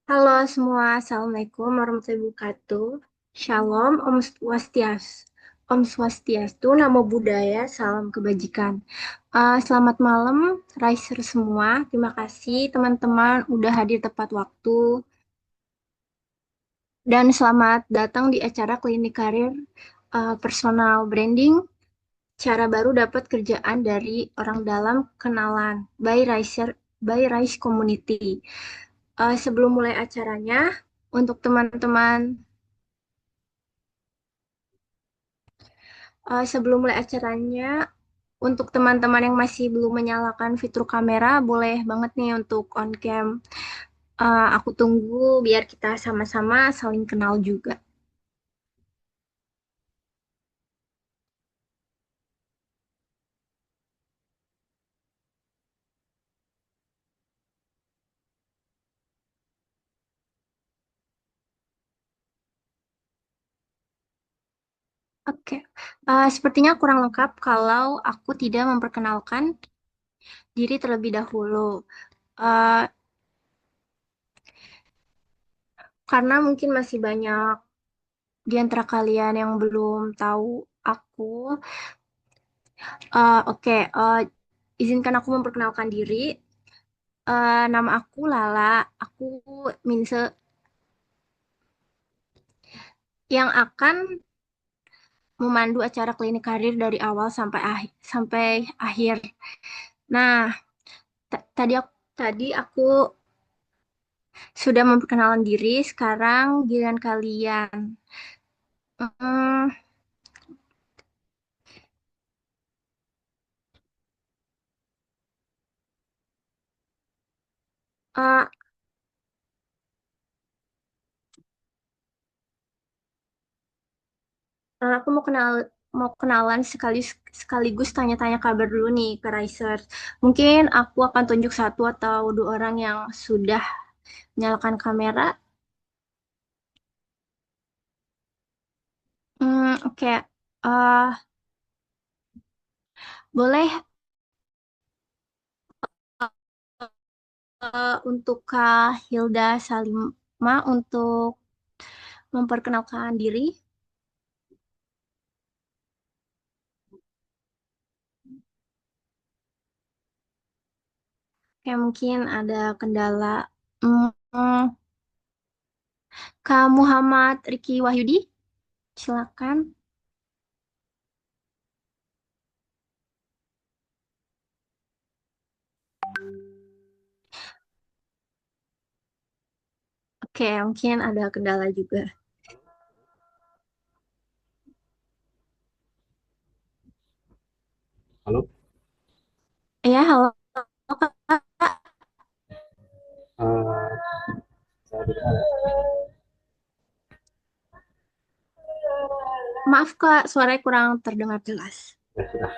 Halo semua, Assalamualaikum warahmatullahi wabarakatuh. Shalom, Om Swastiastu, Namo Buddhaya, Salam Kebajikan. Selamat malam, Riser semua. Terima kasih teman-teman udah hadir tepat waktu. Dan selamat datang di acara Klinik Karir Personal Branding. Cara baru dapat kerjaan dari orang dalam kenalan by Rise Community. Sebelum mulai acaranya, untuk teman-teman sebelum mulai acaranya, untuk teman-teman yang masih belum menyalakan fitur kamera, boleh banget nih untuk on cam. Aku tunggu biar kita sama-sama saling kenal juga. Oke. Sepertinya kurang lengkap kalau aku tidak memperkenalkan diri terlebih dahulu. Uh, karena mungkin masih banyak di antara kalian yang belum tahu aku. Oke, izinkan aku memperkenalkan diri. Nama aku Lala, aku Minse yang akan memandu acara klinik karir dari awal sampai akhir. Nah, tadi aku sudah memperkenalkan diri, sekarang giliran kalian. Hmm, eh, aku mau kenalan sekaligus tanya-tanya kabar dulu nih ke Riser. Mungkin aku akan tunjuk satu atau dua orang yang sudah menyalakan kamera. Oke. Eh, boleh untuk Kak Hilda Salima untuk memperkenalkan diri. Kayak mungkin ada kendala. Hmm, Kak Muhammad Riki Wahyudi, silakan. Oke, mungkin ada kendala juga. Halo, Ya, halo Kak. eh, saya dengar Maaf Kak, suaranya kurang terdengar jelas. ya sudah.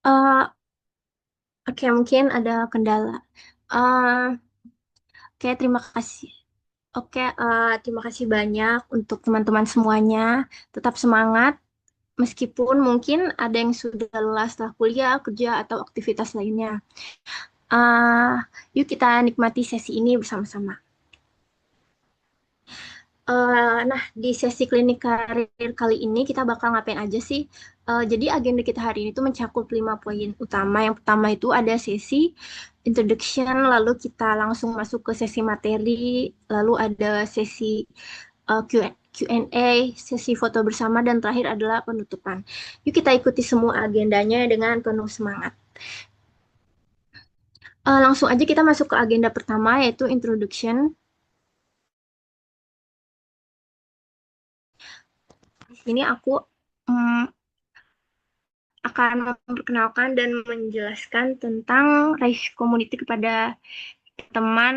Eh, oke, mungkin ada kendala. Eh, oke, terima kasih. Oke, terima kasih banyak untuk teman-teman semuanya. Tetap semangat. Meskipun mungkin ada yang sudah lelah setelah kuliah, kerja, atau aktivitas lainnya. Ah, yuk kita nikmati sesi ini bersama-sama. Nah, di sesi klinik karir kali ini kita bakal ngapain aja sih? Jadi agenda kita hari ini tuh mencakup 5 poin utama. Yang pertama itu ada sesi introduction, lalu kita langsung masuk ke sesi materi, lalu ada sesi Q&A, sesi foto bersama, dan terakhir adalah penutupan. Yuk kita ikuti semua agendanya dengan penuh semangat. Langsung aja kita masuk ke agenda pertama yaitu introduction. Di sini aku mm, akan memperkenalkan dan menjelaskan tentang Rise Community kepada teman.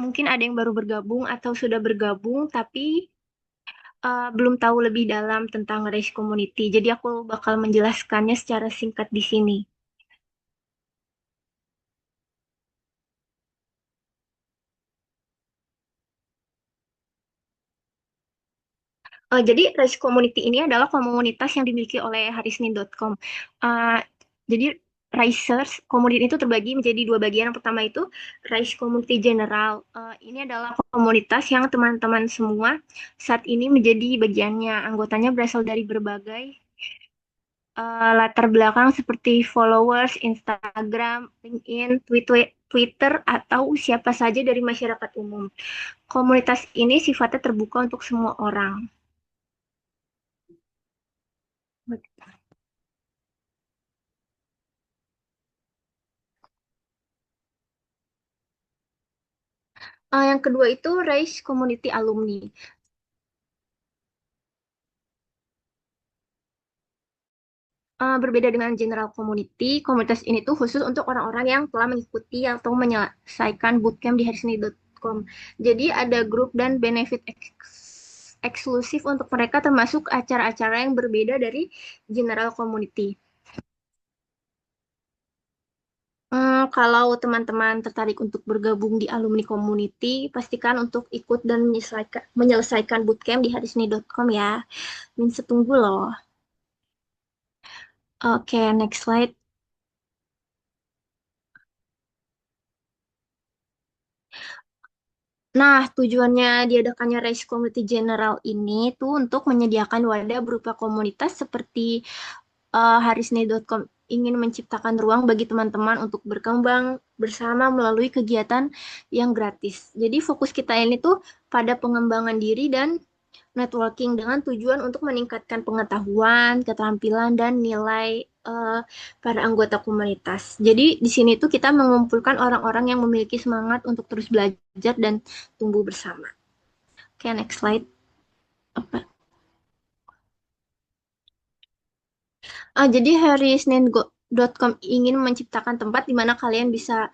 Mungkin ada yang baru bergabung atau sudah bergabung, tapi belum tahu lebih dalam tentang Rise Community. Jadi aku bakal menjelaskannya secara singkat di sini. Jadi Rise Community ini adalah komunitas yang dimiliki oleh harisnin.com. Uh, jadi Risers Community itu terbagi menjadi dua bagian. Yang pertama itu Rise Community General. Ini adalah komunitas yang teman-teman semua saat ini menjadi bagiannya. Anggotanya berasal dari berbagai latar belakang seperti followers, Instagram, LinkedIn, Twitter, atau siapa saja dari masyarakat umum. Komunitas ini sifatnya terbuka untuk semua orang. Yang kedua itu Race Community Alumni. Berbeda dengan General Community, komunitas ini tuh khusus untuk orang-orang yang telah mengikuti atau menyelesaikan bootcamp di harisni.com. Jadi ada grup dan benefit eksklusif untuk mereka termasuk acara-acara yang berbeda dari General Community. Kalau teman-teman tertarik untuk bergabung di alumni community, pastikan untuk ikut dan menyelesaikan bootcamp di harisni.com ya. Min setunggu loh. Oke, next slide. Nah, tujuannya diadakannya Race Community General ini tuh untuk menyediakan wadah berupa komunitas seperti harisni.com ingin menciptakan ruang bagi teman-teman untuk berkembang bersama melalui kegiatan yang gratis. Jadi fokus kita ini tuh pada pengembangan diri dan networking dengan tujuan untuk meningkatkan pengetahuan, keterampilan, dan nilai eh, para anggota komunitas. Jadi di sini tuh kita mengumpulkan orang-orang yang memiliki semangat untuk terus belajar dan tumbuh bersama. Oke, next slide. Apa? Jadi harisnin.com ingin menciptakan tempat di mana kalian bisa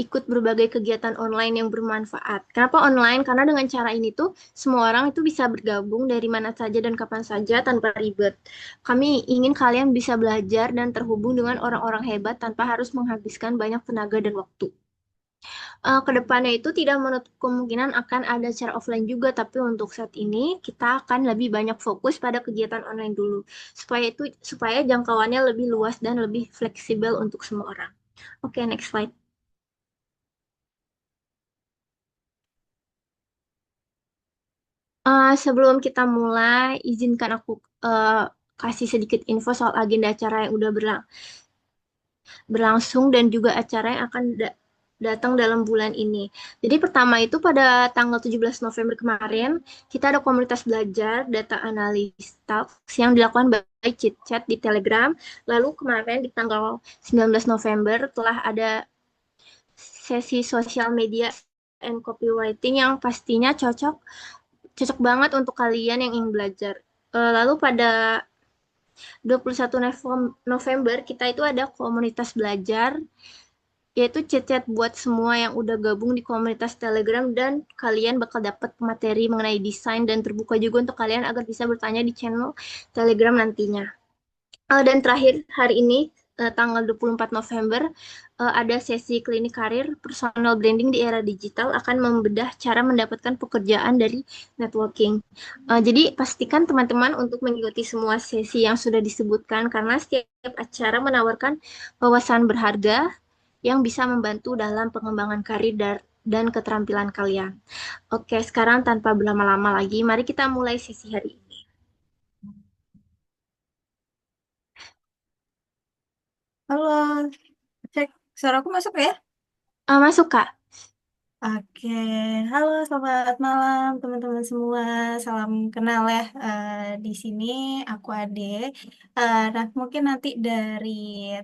ikut berbagai kegiatan online yang bermanfaat. Kenapa online? Karena dengan cara ini tuh semua orang itu bisa bergabung dari mana saja dan kapan saja tanpa ribet. Kami ingin kalian bisa belajar dan terhubung dengan orang-orang hebat tanpa harus menghabiskan banyak tenaga dan waktu. Kedepannya itu tidak menutup kemungkinan akan ada secara offline juga, tapi untuk saat ini kita akan lebih banyak fokus pada kegiatan online dulu, supaya jangkauannya lebih luas dan lebih fleksibel untuk semua orang. Oke, next slide. Sebelum kita mulai, izinkan aku uh, kasih sedikit info soal agenda acara yang udah berlangsung dan juga acara yang akan datang dalam bulan ini. Jadi pertama itu pada tanggal 17 November kemarin, kita ada komunitas belajar data analis talks yang dilakukan by Chit Chat di Telegram. Lalu kemarin di tanggal 19 November telah ada sesi sosial media and copywriting yang pastinya cocok cocok banget untuk kalian yang ingin belajar. Lalu pada 21 November kita itu ada komunitas belajar yaitu chat-chat buat semua yang udah gabung di komunitas Telegram dan kalian bakal dapat materi mengenai desain dan terbuka juga untuk kalian agar bisa bertanya di channel Telegram nantinya. Dan terakhir hari ini tanggal 24 November ada sesi klinik karir personal branding di era digital akan membedah cara mendapatkan pekerjaan dari networking. Jadi pastikan teman-teman untuk mengikuti semua sesi yang sudah disebutkan karena setiap acara menawarkan wawasan berharga yang bisa membantu dalam pengembangan karir dan keterampilan kalian. Oke, sekarang tanpa berlama-lama lagi, mari kita mulai sesi hari ini. Halo, cek suara aku masuk ya? Masuk, Kak. Oke, halo selamat malam teman-teman semua. Salam kenal ya. Di sini aku Ade. Nah, mungkin nanti dari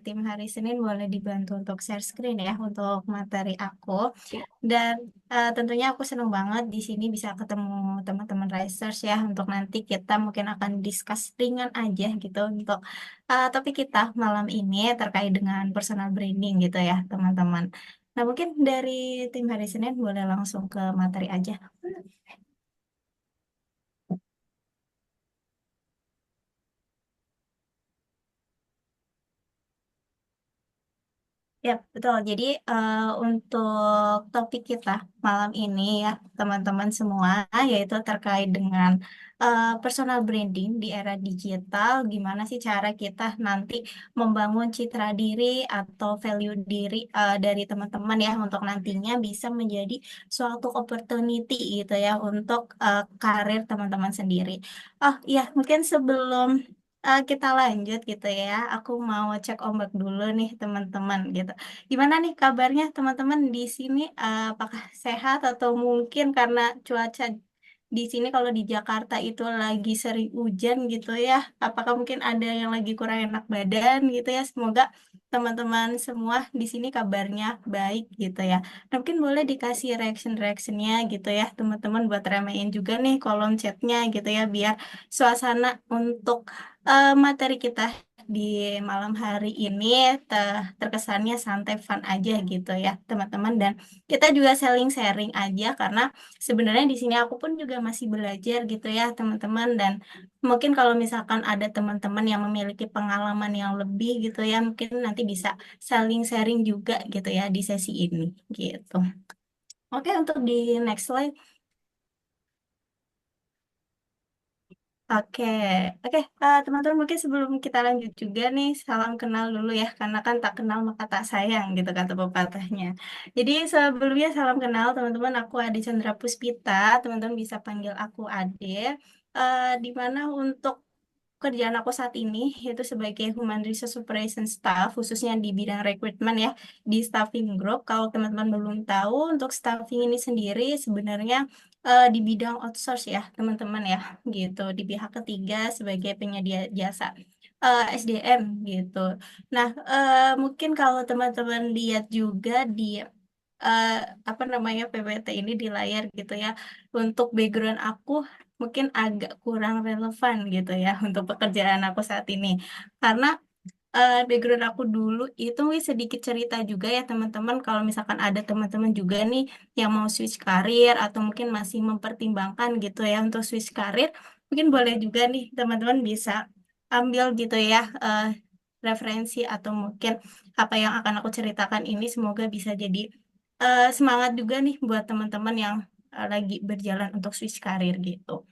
tim hari Senin boleh dibantu untuk share screen ya untuk materi aku. Ya. Dan tentunya aku senang banget di sini bisa ketemu teman-teman research ya untuk nanti kita mungkin akan discuss ringan aja gitu untuk topik kita malam ini terkait dengan personal branding gitu ya teman-teman. Nah, mungkin dari tim hari Senin boleh langsung ke materi aja. Ya, betul. Jadi untuk topik kita malam ini ya, teman-teman semua, yaitu terkait dengan personal branding di era digital, gimana sih cara kita nanti membangun citra diri atau value diri dari teman-teman ya untuk nantinya bisa menjadi suatu opportunity gitu ya untuk karir teman-teman sendiri. Oh iya, mungkin sebelum kita lanjut gitu ya, aku mau cek ombak dulu nih teman-teman gitu. Gimana nih kabarnya teman-teman di sini? Apakah sehat atau mungkin karena cuaca di sini kalau di Jakarta itu lagi sering hujan gitu ya? Apakah mungkin ada yang lagi kurang enak badan gitu ya? Semoga teman-teman semua di sini kabarnya baik gitu ya. Nah, mungkin boleh dikasih reaction-reactionnya gitu ya teman-teman buat ramein juga nih kolom chatnya gitu ya biar suasana untuk materi kita di malam hari ini terkesannya santai fun aja gitu ya teman-teman dan kita juga saling sharing aja karena sebenarnya di sini aku pun juga masih belajar gitu ya teman-teman dan mungkin kalau misalkan ada teman-teman yang memiliki pengalaman yang lebih gitu ya mungkin nanti bisa saling sharing juga gitu ya di sesi ini gitu. Oke, untuk di next slide. Oke, oke, teman-teman mungkin sebelum kita lanjut juga nih, salam kenal dulu ya, karena kan tak kenal maka tak sayang gitu kata pepatahnya. Jadi sebelumnya salam kenal teman-teman, aku Ade Chandra Puspita, teman-teman bisa panggil aku Ade. Di mana untuk kerjaan aku saat ini yaitu sebagai Human Resource Operation Staff, khususnya di bidang rekrutmen ya, di staffing group. Kalau teman-teman belum tahu, untuk staffing ini sendiri sebenarnya di bidang outsource ya, teman-teman ya gitu di pihak ketiga sebagai penyedia jasa SDM gitu. Nah, mungkin kalau teman-teman lihat juga di eh, apa namanya PPT ini di layar gitu ya, untuk background aku mungkin agak kurang relevan gitu ya untuk pekerjaan aku saat ini. Karena background aku dulu itu mungkin sedikit cerita juga ya teman-teman kalau misalkan ada teman-teman juga nih yang mau switch karir atau mungkin masih mempertimbangkan gitu ya untuk switch karir mungkin boleh juga nih teman-teman bisa ambil gitu ya referensi atau mungkin apa yang akan aku ceritakan ini semoga bisa jadi semangat juga nih buat teman-teman yang lagi berjalan untuk switch karir gitu.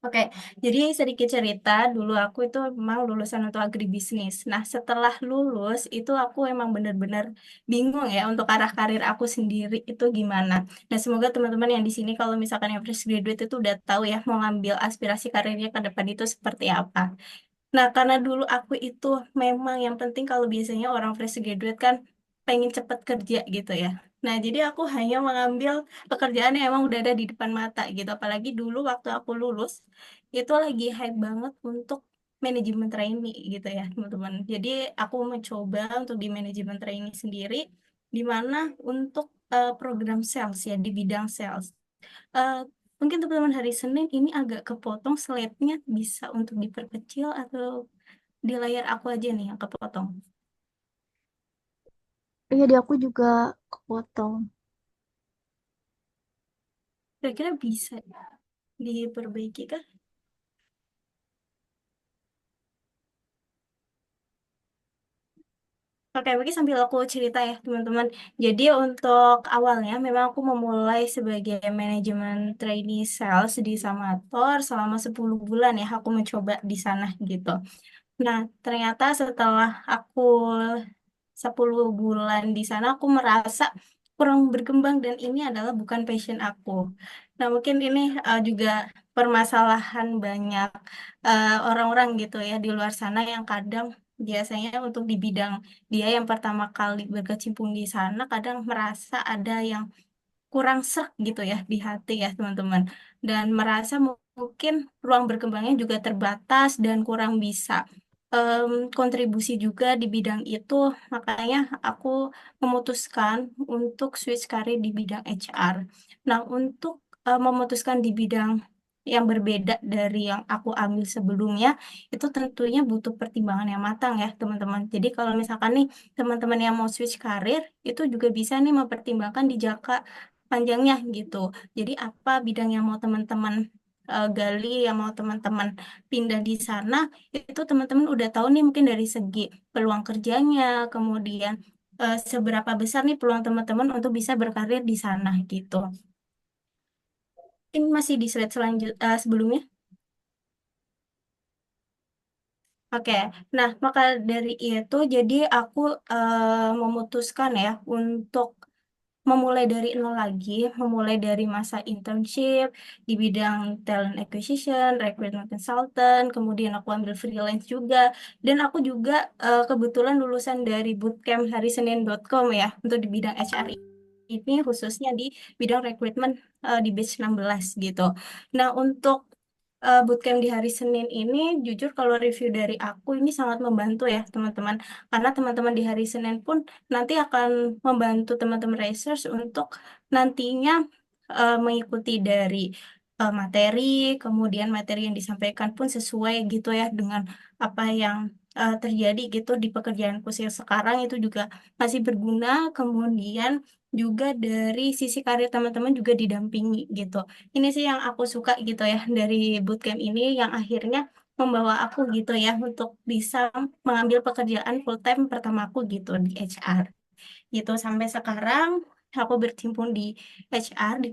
Oke, jadi sedikit cerita, dulu aku itu memang lulusan untuk agribisnis. Nah, setelah lulus, itu aku emang benar-benar bingung ya untuk arah karir aku sendiri itu gimana. Dan semoga teman-teman yang di sini kalau misalkan yang fresh graduate itu udah tahu ya mau ngambil aspirasi karirnya ke depan itu seperti apa. Nah, karena dulu aku itu memang yang penting kalau biasanya orang fresh graduate kan pengen cepet kerja gitu ya. Nah, jadi aku hanya mengambil pekerjaan yang emang udah ada di depan mata gitu. Apalagi dulu waktu aku lulus, itu lagi hype banget untuk manajemen trainee gitu ya, teman-teman. Jadi aku mencoba untuk di manajemen trainee sendiri, di mana untuk program sales ya, di bidang sales. Eh, Mungkin teman-teman hari Senin ini agak kepotong slide-nya bisa untuk diperkecil atau di layar aku aja nih yang kepotong. Iya, di aku juga kepotong. Kira-kira bisa diperbaiki kah? Oke, mungkin sambil aku cerita ya teman-teman. Jadi untuk awalnya memang aku memulai sebagai manajemen trainee sales di Samator selama 10 bulan ya aku mencoba di sana gitu. Nah, ternyata setelah aku 10 bulan di sana aku merasa kurang berkembang dan ini adalah bukan passion aku. Nah, mungkin ini juga permasalahan banyak orang-orang gitu ya di luar sana yang kadang biasanya untuk di bidang dia yang pertama kali berkecimpung di sana kadang merasa ada yang kurang srek gitu ya di hati ya teman-teman dan merasa mungkin ruang berkembangnya juga terbatas dan kurang bisa kontribusi juga di bidang itu makanya aku memutuskan untuk switch karir di bidang HR. Nah untuk memutuskan di bidang yang berbeda dari yang aku ambil sebelumnya itu tentunya butuh pertimbangan yang matang ya teman-teman. Jadi kalau misalkan nih teman-teman yang mau switch karir itu juga bisa nih mempertimbangkan di jangka panjangnya gitu. Jadi apa bidang yang mau teman-teman gali, yang mau teman-teman pindah di sana, itu teman-teman udah tahu nih mungkin dari segi peluang kerjanya, kemudian seberapa besar nih peluang teman-teman untuk bisa berkarir di sana gitu. Ini masih di slide sebelumnya. Oke, nah maka dari itu jadi aku memutuskan ya untuk memulai dari nol lagi, memulai dari masa internship di bidang talent acquisition, recruitment consultant, kemudian aku ambil freelance juga, dan aku juga kebetulan lulusan dari bootcamp harisenin.com ya, untuk di bidang HR ini khususnya di bidang rekrutmen di batch 16 gitu. Nah, untuk bootcamp di hari Senin ini, jujur kalau review dari aku ini sangat membantu ya teman-teman. Karena teman-teman di hari Senin pun nanti akan membantu teman-teman research untuk nantinya mengikuti dari materi, kemudian materi yang disampaikan pun sesuai gitu ya dengan apa yang terjadi gitu di pekerjaanku sekarang itu juga masih berguna. Kemudian juga dari sisi karir teman-teman juga didampingi gitu. Ini sih yang aku suka gitu ya dari bootcamp ini yang akhirnya membawa aku gitu ya untuk bisa mengambil pekerjaan full time pertamaku gitu di HR gitu. Sampai sekarang aku berkecimpung di HR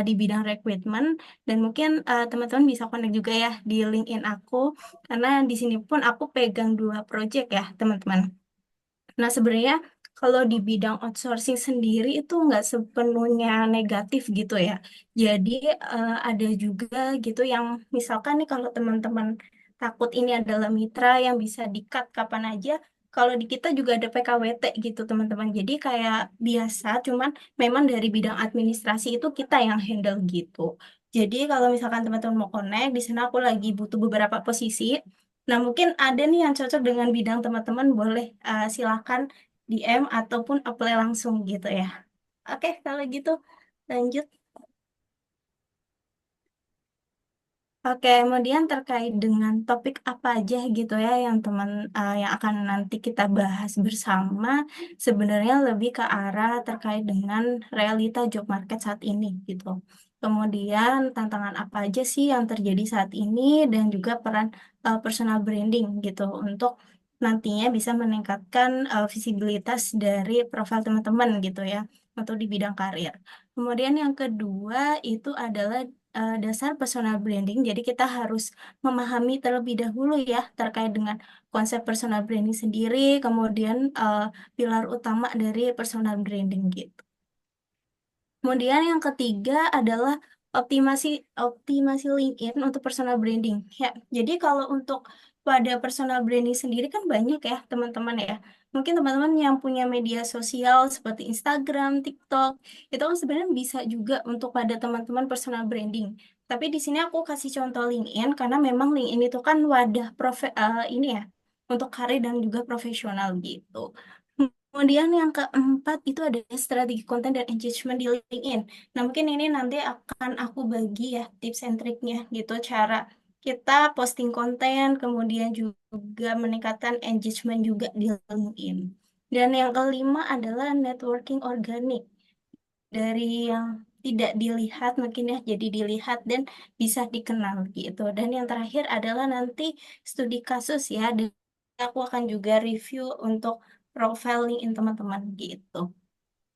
di bidang rekrutmen, dan mungkin teman-teman bisa connect juga ya di LinkedIn aku karena di sini pun aku pegang dua project ya teman-teman. Nah, sebenarnya kalau di bidang outsourcing sendiri itu nggak sepenuhnya negatif gitu ya. Jadi ada juga gitu yang misalkan nih kalau teman-teman takut ini adalah mitra yang bisa di-cut kapan aja. Kalau di kita juga ada PKWT gitu teman-teman. Jadi kayak biasa, cuman memang dari bidang administrasi itu kita yang handle gitu. Jadi kalau misalkan teman-teman mau connect, di sana aku lagi butuh beberapa posisi. Nah, mungkin ada nih yang cocok dengan bidang teman-teman, boleh silakan DM ataupun apply langsung gitu ya. Oke, kalau gitu lanjut. Oke, kemudian terkait dengan topik apa aja gitu ya yang yang akan nanti kita bahas bersama, sebenarnya lebih ke arah terkait dengan realita job market saat ini gitu. Kemudian tantangan apa aja sih yang terjadi saat ini dan juga peran personal branding gitu untuk nantinya bisa meningkatkan visibilitas dari profil teman-teman gitu ya untuk di bidang karir. Kemudian yang kedua itu adalah dasar personal branding. Jadi kita harus memahami terlebih dahulu ya terkait dengan konsep personal branding sendiri, kemudian pilar utama dari personal branding gitu. Kemudian yang ketiga adalah optimasi optimasi LinkedIn untuk personal branding. Ya, jadi kalau untuk pada personal branding sendiri kan banyak ya teman-teman ya. Mungkin teman-teman yang punya media sosial seperti Instagram, TikTok, itu kan sebenarnya bisa juga untuk pada teman-teman personal branding. Tapi di sini aku kasih contoh LinkedIn karena memang LinkedIn itu kan wadah ini ya untuk karir dan juga profesional gitu. Kemudian yang keempat itu ada strategi konten dan engagement di LinkedIn. Nah, mungkin ini nanti akan aku bagi ya tips and triknya gitu, cara kita posting konten, kemudian juga meningkatkan engagement juga di LinkedIn. Dan yang kelima adalah networking organik. Dari yang tidak dilihat mungkin ya jadi dilihat dan bisa dikenal gitu. Dan yang terakhir adalah nanti studi kasus ya. Dan aku akan juga review untuk profiling in teman-teman gitu.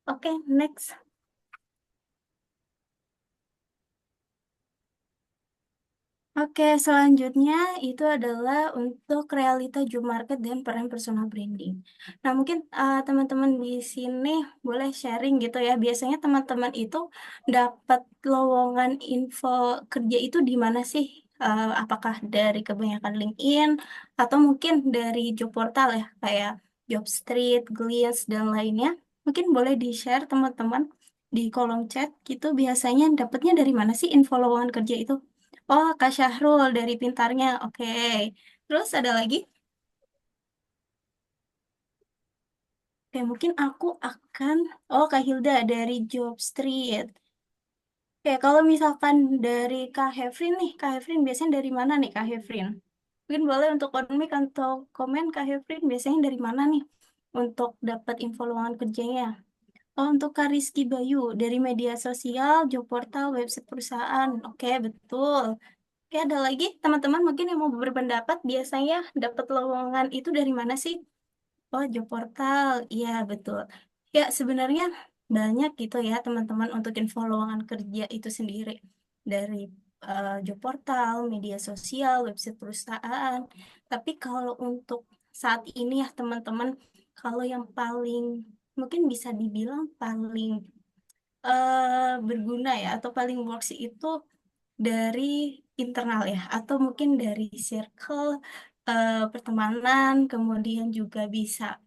Oke, next. Oke, selanjutnya itu adalah untuk realita job market dan peran personal branding. Nah, mungkin teman-teman di sini boleh sharing gitu ya. Biasanya teman-teman itu dapat lowongan info kerja itu di mana sih? Apakah dari kebanyakan LinkedIn atau mungkin dari job portal ya, kayak Jobstreet, Gleans, dan lainnya. Mungkin boleh di-share teman-teman di kolom chat gitu. Biasanya dapatnya dari mana sih info lowongan kerja itu? Oh, Kak Syahrul dari Pintarnya. Oke. Terus ada lagi? Oke, mungkin aku akan... Oh, Kak Hilda dari Job Street. Oke, kalau misalkan dari Kak Hefrin nih, Kak Hefrin biasanya dari mana nih, Kak Hefrin? Mungkin boleh untuk komik atau komen Kak Hefrin biasanya dari mana nih untuk dapat info lowongan kerjanya? Oh, untuk Kak Rizky Bayu dari media sosial, job portal, website perusahaan. Oke, betul. Oke, ada lagi teman-teman mungkin yang mau berpendapat biasanya dapat lowongan itu dari mana sih? Oh, job portal. Iya, betul. Ya, sebenarnya banyak gitu ya teman-teman untuk info lowongan kerja itu sendiri dari job portal, media sosial, website perusahaan. Tapi kalau untuk saat ini ya teman-teman, kalau yang paling mungkin bisa dibilang paling berguna ya atau paling works itu dari internal ya atau mungkin dari circle pertemanan, kemudian juga bisa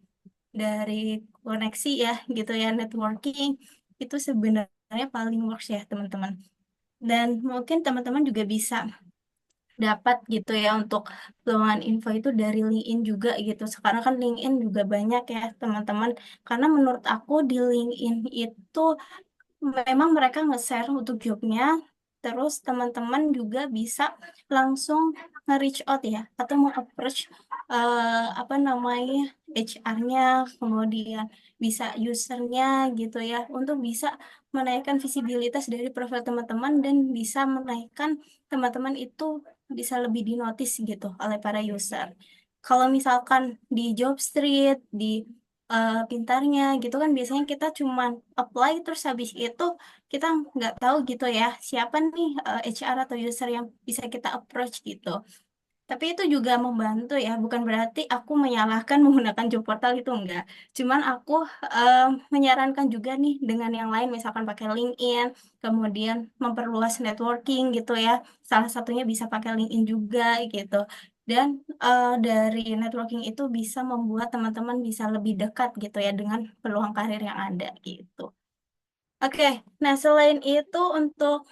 dari koneksi ya gitu ya, networking itu sebenarnya paling works ya teman-teman. Dan mungkin teman-teman juga bisa dapat gitu ya untuk lowongan info itu dari LinkedIn juga gitu. Sekarang kan LinkedIn juga banyak ya teman-teman. Karena menurut aku di LinkedIn itu memang mereka nge-share untuk jobnya, terus teman-teman juga bisa langsung nge-reach out ya, atau mau-approach apa namanya HR-nya, kemudian bisa usernya gitu ya, untuk bisa menaikkan visibilitas dari profil teman-teman dan bisa menaikkan teman-teman itu bisa lebih dinotis gitu oleh para user. Kalau misalkan di Jobstreet, di pintarnya gitu kan biasanya kita cuman apply terus habis itu kita nggak tahu gitu ya siapa nih HR atau user yang bisa kita approach gitu. Tapi itu juga membantu ya, bukan berarti aku menyalahkan menggunakan job portal itu enggak. Cuman aku eh, menyarankan juga nih dengan yang lain, misalkan pakai LinkedIn, kemudian memperluas networking gitu ya. Salah satunya bisa pakai LinkedIn juga gitu. Dan dari networking itu bisa membuat teman-teman bisa lebih dekat gitu ya dengan peluang karir yang ada gitu. Oke, nah selain itu untuk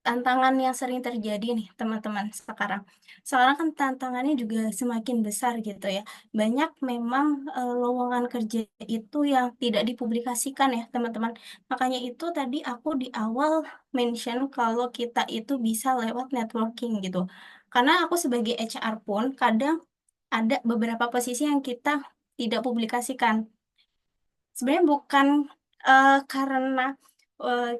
tantangan yang sering terjadi nih teman-teman sekarang. Sekarang kan tantangannya juga semakin besar gitu ya. Banyak memang lowongan kerja itu yang tidak dipublikasikan ya teman-teman. Makanya itu tadi aku di awal mention kalau kita itu bisa lewat networking gitu. Karena aku sebagai HR pun kadang ada beberapa posisi yang kita tidak publikasikan. Sebenarnya bukan karena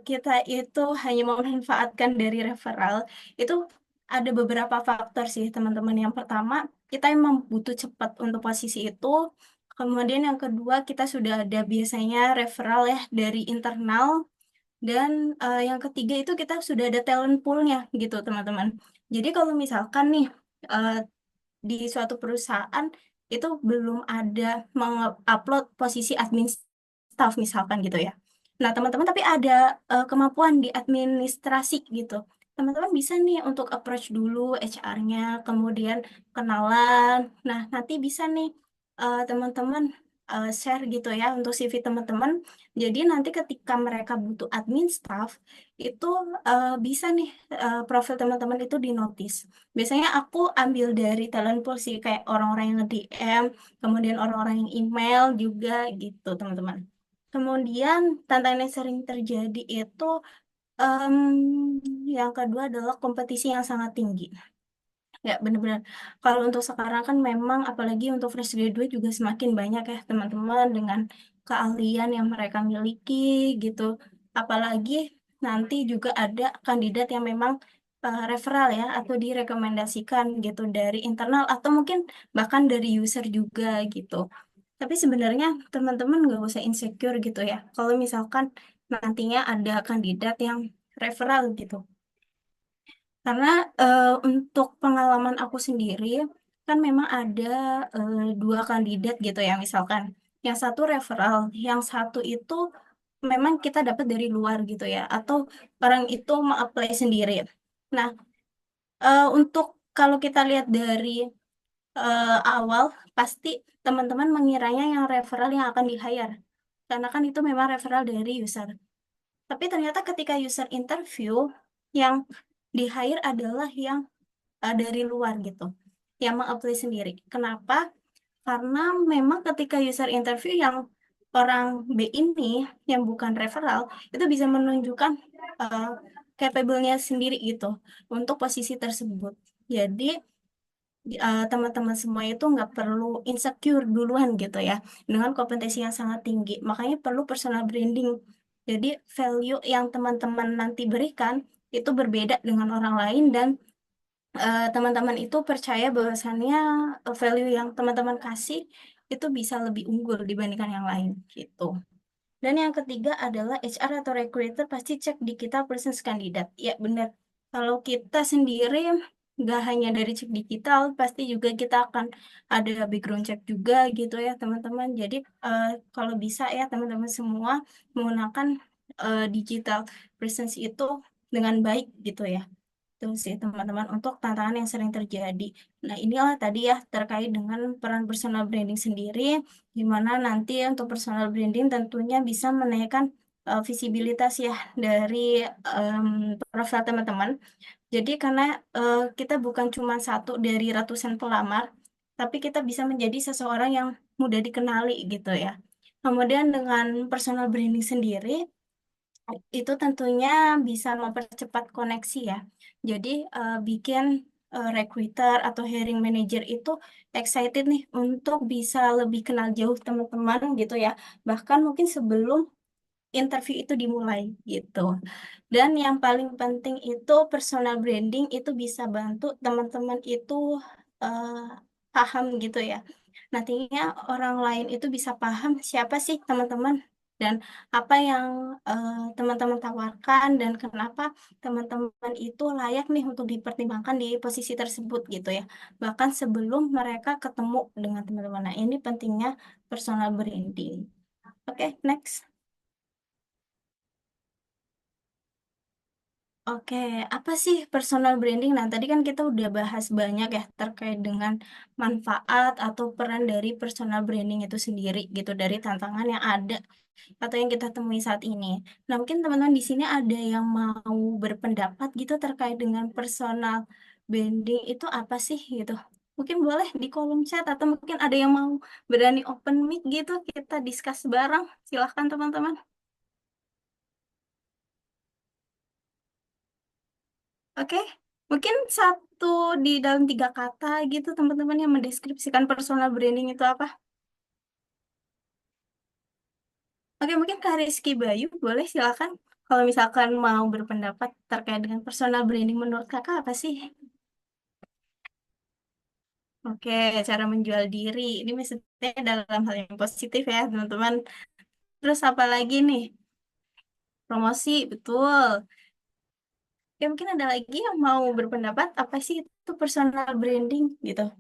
kita itu hanya memanfaatkan dari referral, itu ada beberapa faktor sih teman-teman. Yang pertama, kita emang butuh cepat untuk posisi itu. Kemudian yang kedua, kita sudah ada biasanya referral ya dari internal. Dan yang ketiga itu kita sudah ada talent poolnya gitu teman-teman. Jadi kalau misalkan nih eh, di suatu perusahaan itu belum ada mengupload posisi admin staff misalkan gitu ya. Nah, teman-teman tapi ada kemampuan di administrasi gitu. Teman-teman bisa nih untuk approach dulu HR-nya, kemudian kenalan. Nah, nanti bisa nih teman-teman share gitu ya untuk CV teman-teman. Jadi nanti ketika mereka butuh admin staff, itu bisa nih profil teman-teman itu di notice. Biasanya aku ambil dari talent pool sih, kayak orang-orang yang nge-DM, kemudian orang-orang yang email juga gitu, teman-teman. Kemudian tantangan yang sering terjadi itu em, yang kedua adalah kompetisi yang sangat tinggi. Ya, benar-benar. Kalau untuk sekarang kan memang apalagi untuk fresh graduate juga semakin banyak ya teman-teman dengan keahlian yang mereka miliki gitu. Apalagi nanti juga ada kandidat yang memang referral ya atau direkomendasikan gitu dari internal atau mungkin bahkan dari user juga gitu. Tapi sebenarnya teman-teman nggak usah insecure gitu ya. Kalau misalkan nantinya ada kandidat yang referral gitu. Karena untuk pengalaman aku sendiri, kan memang ada dua kandidat gitu ya, misalkan. Yang satu referral, yang satu itu memang kita dapat dari luar gitu ya, atau orang itu mau-apply sendiri. Nah, untuk kalau kita lihat dari awal, pasti teman-teman mengiranya yang referral yang akan di-hire. Karena kan itu memang referral dari user. Tapi ternyata ketika user interview, yang di-hire adalah yang dari luar gitu, yang meng-apply sendiri. Kenapa? Karena memang ketika user interview yang orang B ini, yang bukan referral, itu bisa menunjukkan uh, capable-nya sendiri gitu untuk posisi tersebut. Jadi teman-teman semua itu nggak perlu insecure duluan gitu ya dengan kompetensi yang sangat tinggi. Makanya perlu personal branding. Jadi value yang teman-teman nanti berikan itu berbeda dengan orang lain dan teman-teman itu percaya bahwasannya value yang teman-teman kasih itu bisa lebih unggul dibandingkan yang lain gitu. Dan yang ketiga adalah HR atau recruiter pasti cek di kita presence kandidat. Ya benar. Kalau kita sendiri nggak hanya dari cek digital, pasti juga kita akan ada background check juga gitu ya teman-teman. Jadi eh, kalau bisa ya teman-teman semua menggunakan digital presence itu dengan baik gitu ya. Itu sih teman-teman untuk tantangan yang sering terjadi. Nah inilah tadi ya terkait dengan peran personal branding sendiri, di mana nanti untuk personal branding tentunya bisa menaikkan visibilitas ya dari em, profil teman-teman. Jadi karena kita bukan cuma satu dari ratusan pelamar, tapi kita bisa menjadi seseorang yang mudah dikenali gitu ya. Kemudian dengan personal branding sendiri, itu tentunya bisa mempercepat koneksi ya. Jadi bikin recruiter atau hiring manager itu excited nih untuk bisa lebih kenal jauh teman-teman gitu ya. Bahkan mungkin sebelum interview itu dimulai gitu. Dan yang paling penting itu personal branding itu bisa bantu teman-teman itu eh, paham gitu ya. Nantinya orang lain itu bisa paham siapa sih teman-teman dan apa yang teman-teman tawarkan dan kenapa teman-teman itu layak nih untuk dipertimbangkan di posisi tersebut gitu ya. Bahkan sebelum mereka ketemu dengan teman-teman. Nah, ini pentingnya personal branding. Oke, next. Oke, apa sih personal branding? Nah, tadi kan kita udah bahas banyak ya terkait dengan manfaat atau peran dari personal branding itu sendiri gitu dari tantangan yang ada atau yang kita temui saat ini. Nah, mungkin teman-teman di sini ada yang mau berpendapat gitu terkait dengan personal branding itu apa sih gitu. Mungkin boleh di kolom chat atau mungkin ada yang mau berani open mic gitu kita discuss bareng. Silahkan teman-teman. Oke, mungkin satu di dalam tiga kata gitu teman-teman yang mendeskripsikan personal branding itu apa? Oke, mungkin Kak Rizky Bayu boleh silakan. Kalau misalkan mau berpendapat terkait dengan personal branding menurut kakak apa sih? Oke, cara menjual diri. Ini maksudnya dalam hal yang positif ya teman-teman. Terus apa lagi nih? Promosi, betul. Ya mungkin ada lagi yang mau berpendapat apa sih itu personal branding gitu.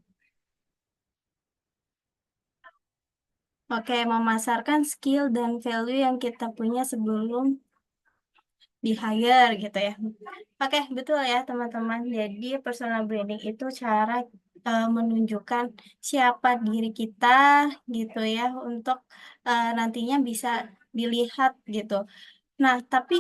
Oke, memasarkan skill dan value yang kita punya sebelum di hire gitu ya. Oke, betul ya teman-teman. Jadi personal branding itu cara menunjukkan siapa diri kita gitu ya untuk nantinya bisa dilihat gitu. Nah, tapi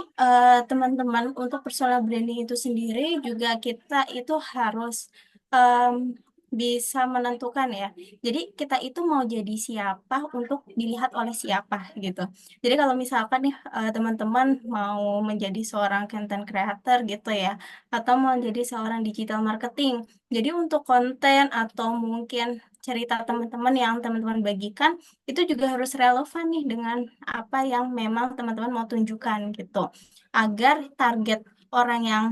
teman-teman untuk personal branding itu sendiri juga kita itu harus em, bisa menentukan ya. Jadi kita itu mau jadi siapa untuk dilihat oleh siapa gitu. Jadi kalau misalkan nih teman-teman mau menjadi seorang content creator gitu ya, atau mau jadi seorang digital marketing. Jadi untuk konten atau mungkin cerita teman-teman yang teman-teman bagikan itu juga harus relevan nih dengan apa yang memang teman-teman mau tunjukkan gitu. Agar target orang yang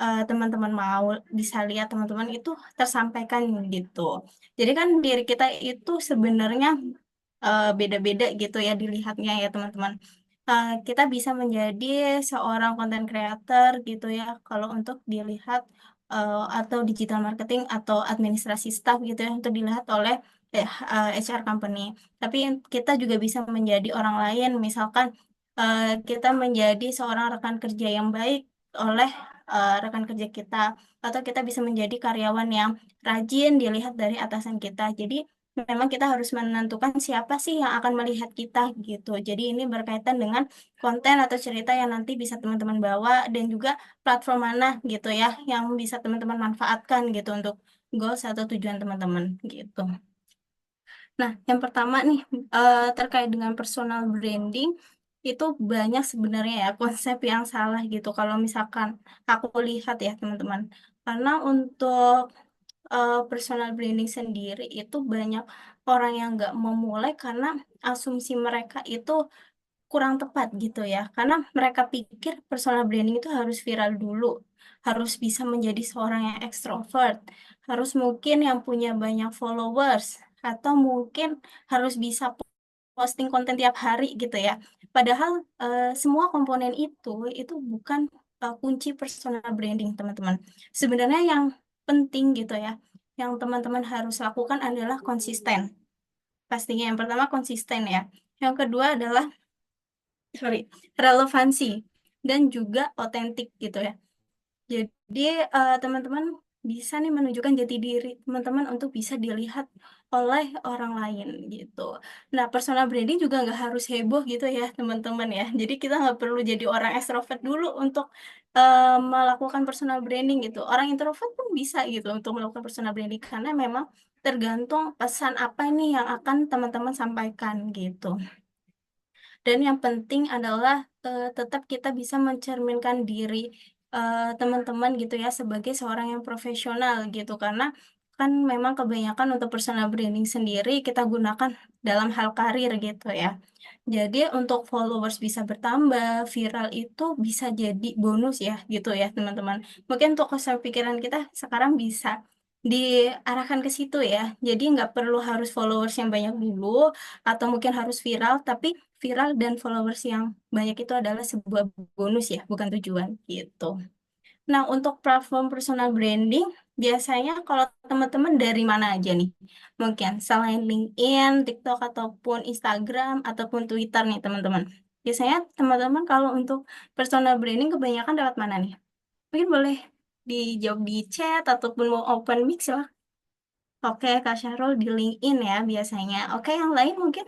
teman-teman mau bisa lihat teman-teman itu tersampaikan gitu. Jadi kan diri kita itu sebenarnya beda-beda gitu ya dilihatnya ya teman-teman. Kita bisa menjadi seorang content creator gitu ya kalau untuk dilihat atau digital marketing atau administrasi staff gitu ya untuk dilihat oleh HR company. Tapi kita juga bisa menjadi orang lain, misalkan kita menjadi seorang rekan kerja yang baik oleh rekan kerja kita, atau kita bisa menjadi karyawan yang rajin dilihat dari atasan kita. Jadi memang kita harus menentukan siapa sih yang akan melihat kita gitu. Jadi ini berkaitan dengan konten atau cerita yang nanti bisa teman-teman bawa dan juga platform mana gitu ya yang bisa teman-teman manfaatkan gitu untuk goals atau tujuan teman-teman gitu. Nah, yang pertama nih terkait dengan personal branding itu banyak sebenarnya ya konsep yang salah gitu. Kalau misalkan aku lihat ya teman-teman, karena untuk personal branding sendiri itu banyak orang yang nggak mau mulai karena asumsi mereka itu kurang tepat gitu ya. Karena mereka pikir personal branding itu harus viral dulu, harus bisa menjadi seorang yang ekstrovert, harus mungkin yang punya banyak followers, atau mungkin harus bisa posting konten tiap hari gitu ya. Padahal semua komponen itu bukan kunci personal branding, teman-teman. Sebenarnya yang penting gitu ya, yang teman-teman harus lakukan adalah konsisten. Pastinya yang pertama konsisten ya. Yang kedua adalah sorry, relevansi dan juga otentik gitu ya. Jadi teman-teman bisa nih menunjukkan jati diri teman-teman untuk bisa dilihat oleh orang lain gitu. Nah, personal branding juga nggak harus heboh gitu ya teman-teman ya. Jadi kita nggak perlu jadi orang ekstrovert dulu untuk melakukan personal branding gitu. Orang introvert pun bisa gitu untuk melakukan personal branding karena memang tergantung pesan apa nih yang akan teman-teman sampaikan gitu. Dan yang penting adalah tetap kita bisa mencerminkan diri teman-teman gitu ya sebagai seorang yang profesional gitu karena kan memang kebanyakan untuk personal branding sendiri kita gunakan dalam hal karir gitu ya. Jadi untuk followers bisa bertambah, viral itu bisa jadi bonus ya gitu ya teman-teman. Mungkin untuk pikiran kita sekarang bisa diarahkan ke situ ya. Jadi nggak perlu harus followers yang banyak dulu atau mungkin harus viral, tapi viral dan followers yang banyak itu adalah sebuah bonus ya, bukan tujuan gitu. Nah, untuk platform personal branding, biasanya kalau teman-teman dari mana aja nih? Mungkin selain LinkedIn, TikTok, ataupun Instagram, ataupun Twitter nih teman-teman. Biasanya teman-teman kalau untuk personal branding kebanyakan lewat mana nih? Mungkin boleh dijawab di chat ataupun mau open mic lah. Oke, Kak Syahrul di LinkedIn ya biasanya. Oke, yang lain mungkin?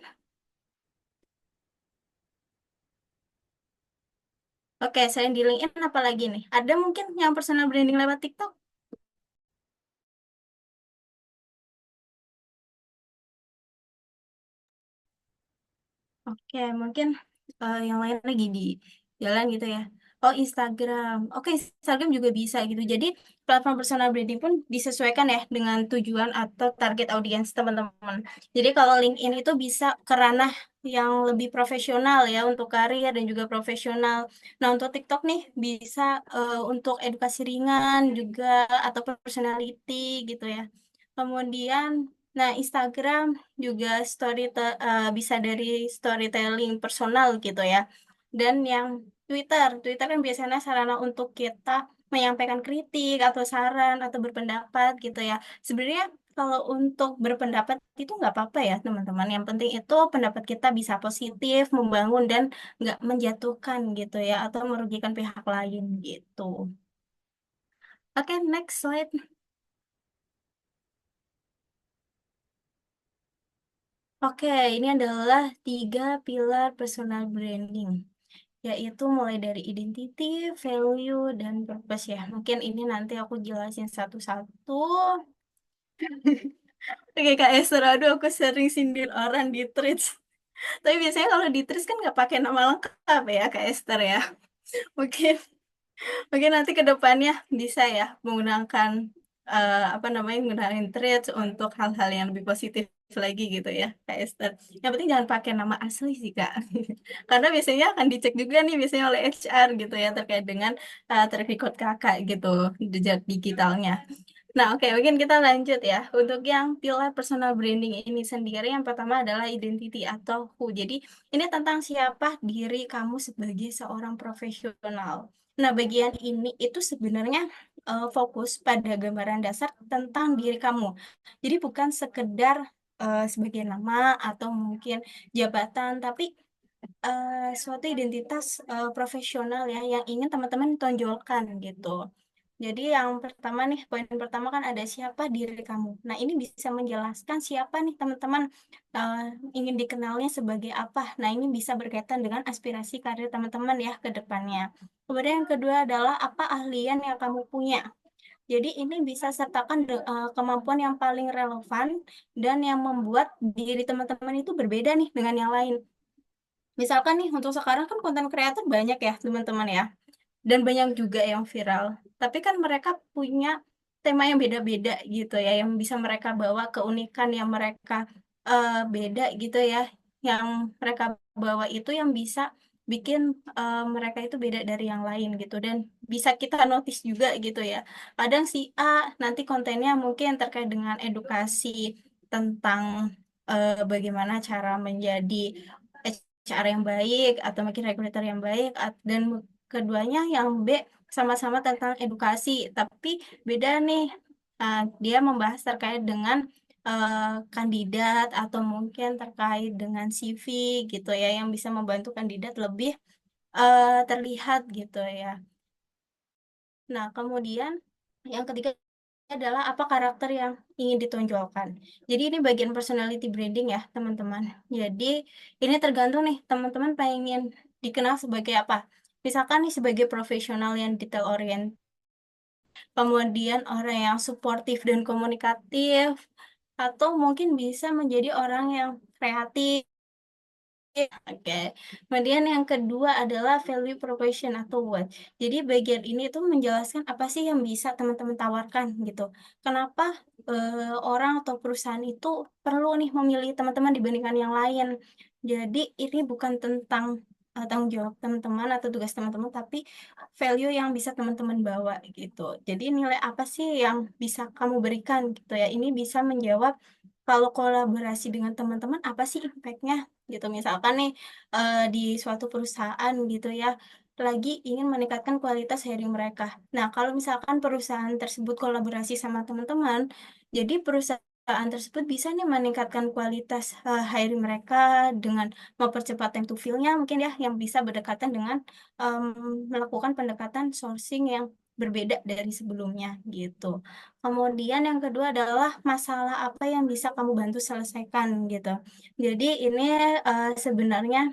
Oke, selain di LinkedIn apa lagi nih? Ada mungkin yang personal branding lewat TikTok? Oke, mungkin yang lain lagi di jalan gitu ya. Oh, Instagram. Oke, Instagram juga bisa gitu. Jadi, platform personal branding pun disesuaikan ya dengan tujuan atau target audiens teman-teman. Jadi, kalau LinkedIn itu bisa ke ranah yang lebih profesional ya untuk karir dan juga profesional. Nah, untuk TikTok nih bisa untuk edukasi ringan juga atau personality gitu ya. Kemudian, nah Instagram juga bisa dari storytelling personal gitu ya. Dan yang Twitter kan biasanya sarana untuk kita menyampaikan kritik atau saran atau berpendapat gitu ya. Sebenarnya kalau untuk berpendapat itu nggak apa-apa ya teman-teman. Yang penting itu pendapat kita bisa positif, membangun dan nggak menjatuhkan gitu ya atau merugikan pihak lain gitu. Oke, next slide. Oke, ini adalah tiga pilar personal branding, yaitu mulai dari identity, value, dan purpose ya. Mungkin ini nanti aku jelasin satu-satu. Oke, Kak Esther, aduh aku sering sindir orang di Threads. Tapi biasanya kalau di Threads kan nggak pakai nama lengkap ya, Kak Esther ya. Mungkin Mungkin nanti ke depannya bisa ya menggunakan apa namanya menggunakan threads untuk hal-hal yang lebih positif lagi gitu ya Kak Esther. Yang penting jangan pakai nama asli sih Kak. Karena biasanya akan dicek juga nih biasanya oleh HR gitu ya terkait dengan track record Kakak gitu jejak digitalnya. Nah, oke, mungkin kita lanjut ya. Untuk yang pilar personal branding ini sendiri, yang pertama adalah identity atau who. Jadi, ini tentang siapa diri kamu sebagai seorang profesional. Nah, bagian ini itu sebenarnya fokus pada gambaran dasar tentang diri kamu. Jadi, bukan sekedar sebagai nama atau mungkin jabatan, tapi suatu identitas profesional ya yang ingin teman-teman tonjolkan gitu. Jadi yang pertama nih, poin pertama kan ada siapa diri kamu. Nah, ini bisa menjelaskan siapa nih teman-teman eh, ingin dikenalnya sebagai apa. Nah, ini bisa berkaitan dengan aspirasi karir teman-teman ya ke depannya. Kemudian yang kedua adalah apa ahlian yang kamu punya. Jadi ini bisa sertakan kemampuan yang paling relevan dan yang membuat diri teman-teman itu berbeda nih dengan yang lain. Misalkan nih untuk sekarang kan konten kreator banyak ya teman-teman ya dan banyak juga yang viral. Tapi kan mereka punya tema yang beda-beda gitu ya, yang bisa mereka bawa keunikan yang mereka beda gitu ya, yang mereka bawa itu yang bisa bikin mereka itu beda dari yang lain gitu dan bisa kita notice juga gitu ya. Kadang si A nanti kontennya mungkin terkait dengan edukasi tentang bagaimana cara menjadi HR yang baik atau mungkin recruiter yang baik dan keduanya yang B sama-sama tentang edukasi, tapi beda nih. Dia membahas terkait dengan kandidat atau mungkin terkait dengan CV gitu ya, yang bisa membantu kandidat lebih terlihat gitu ya. Nah, kemudian yang ketiga adalah apa karakter yang ingin ditonjolkan. Jadi ini bagian personality branding ya, teman-teman. Jadi ini tergantung nih, teman-teman pengen dikenal sebagai apa. Misalkan nih sebagai profesional yang detail oriented, kemudian orang yang suportif dan komunikatif, atau mungkin bisa menjadi orang yang kreatif. Oke, kemudian yang kedua adalah value proposition atau what. Jadi bagian ini tuh menjelaskan apa sih yang bisa teman-teman tawarkan gitu. Kenapa orang atau perusahaan itu perlu nih memilih teman-teman dibandingkan yang lain. Jadi ini bukan tentang tanggung jawab teman-teman atau tugas teman-teman, tapi value yang bisa teman-teman bawa gitu. Jadi nilai apa sih yang bisa kamu berikan gitu ya. Ini bisa menjawab kalau kolaborasi dengan teman-teman apa sih impact-nya gitu. Misalkan nih di suatu perusahaan gitu ya lagi ingin meningkatkan kualitas hiring mereka. Nah, kalau misalkan perusahaan tersebut kolaborasi sama teman-teman, jadi perusahaan tersebut bisa nih meningkatkan kualitas hiring mereka dengan mempercepat time to fill-nya mungkin ya, yang bisa berdekatan dengan melakukan pendekatan sourcing yang berbeda dari sebelumnya gitu. Kemudian yang kedua adalah masalah apa yang bisa kamu bantu selesaikan gitu. Jadi ini sebenarnya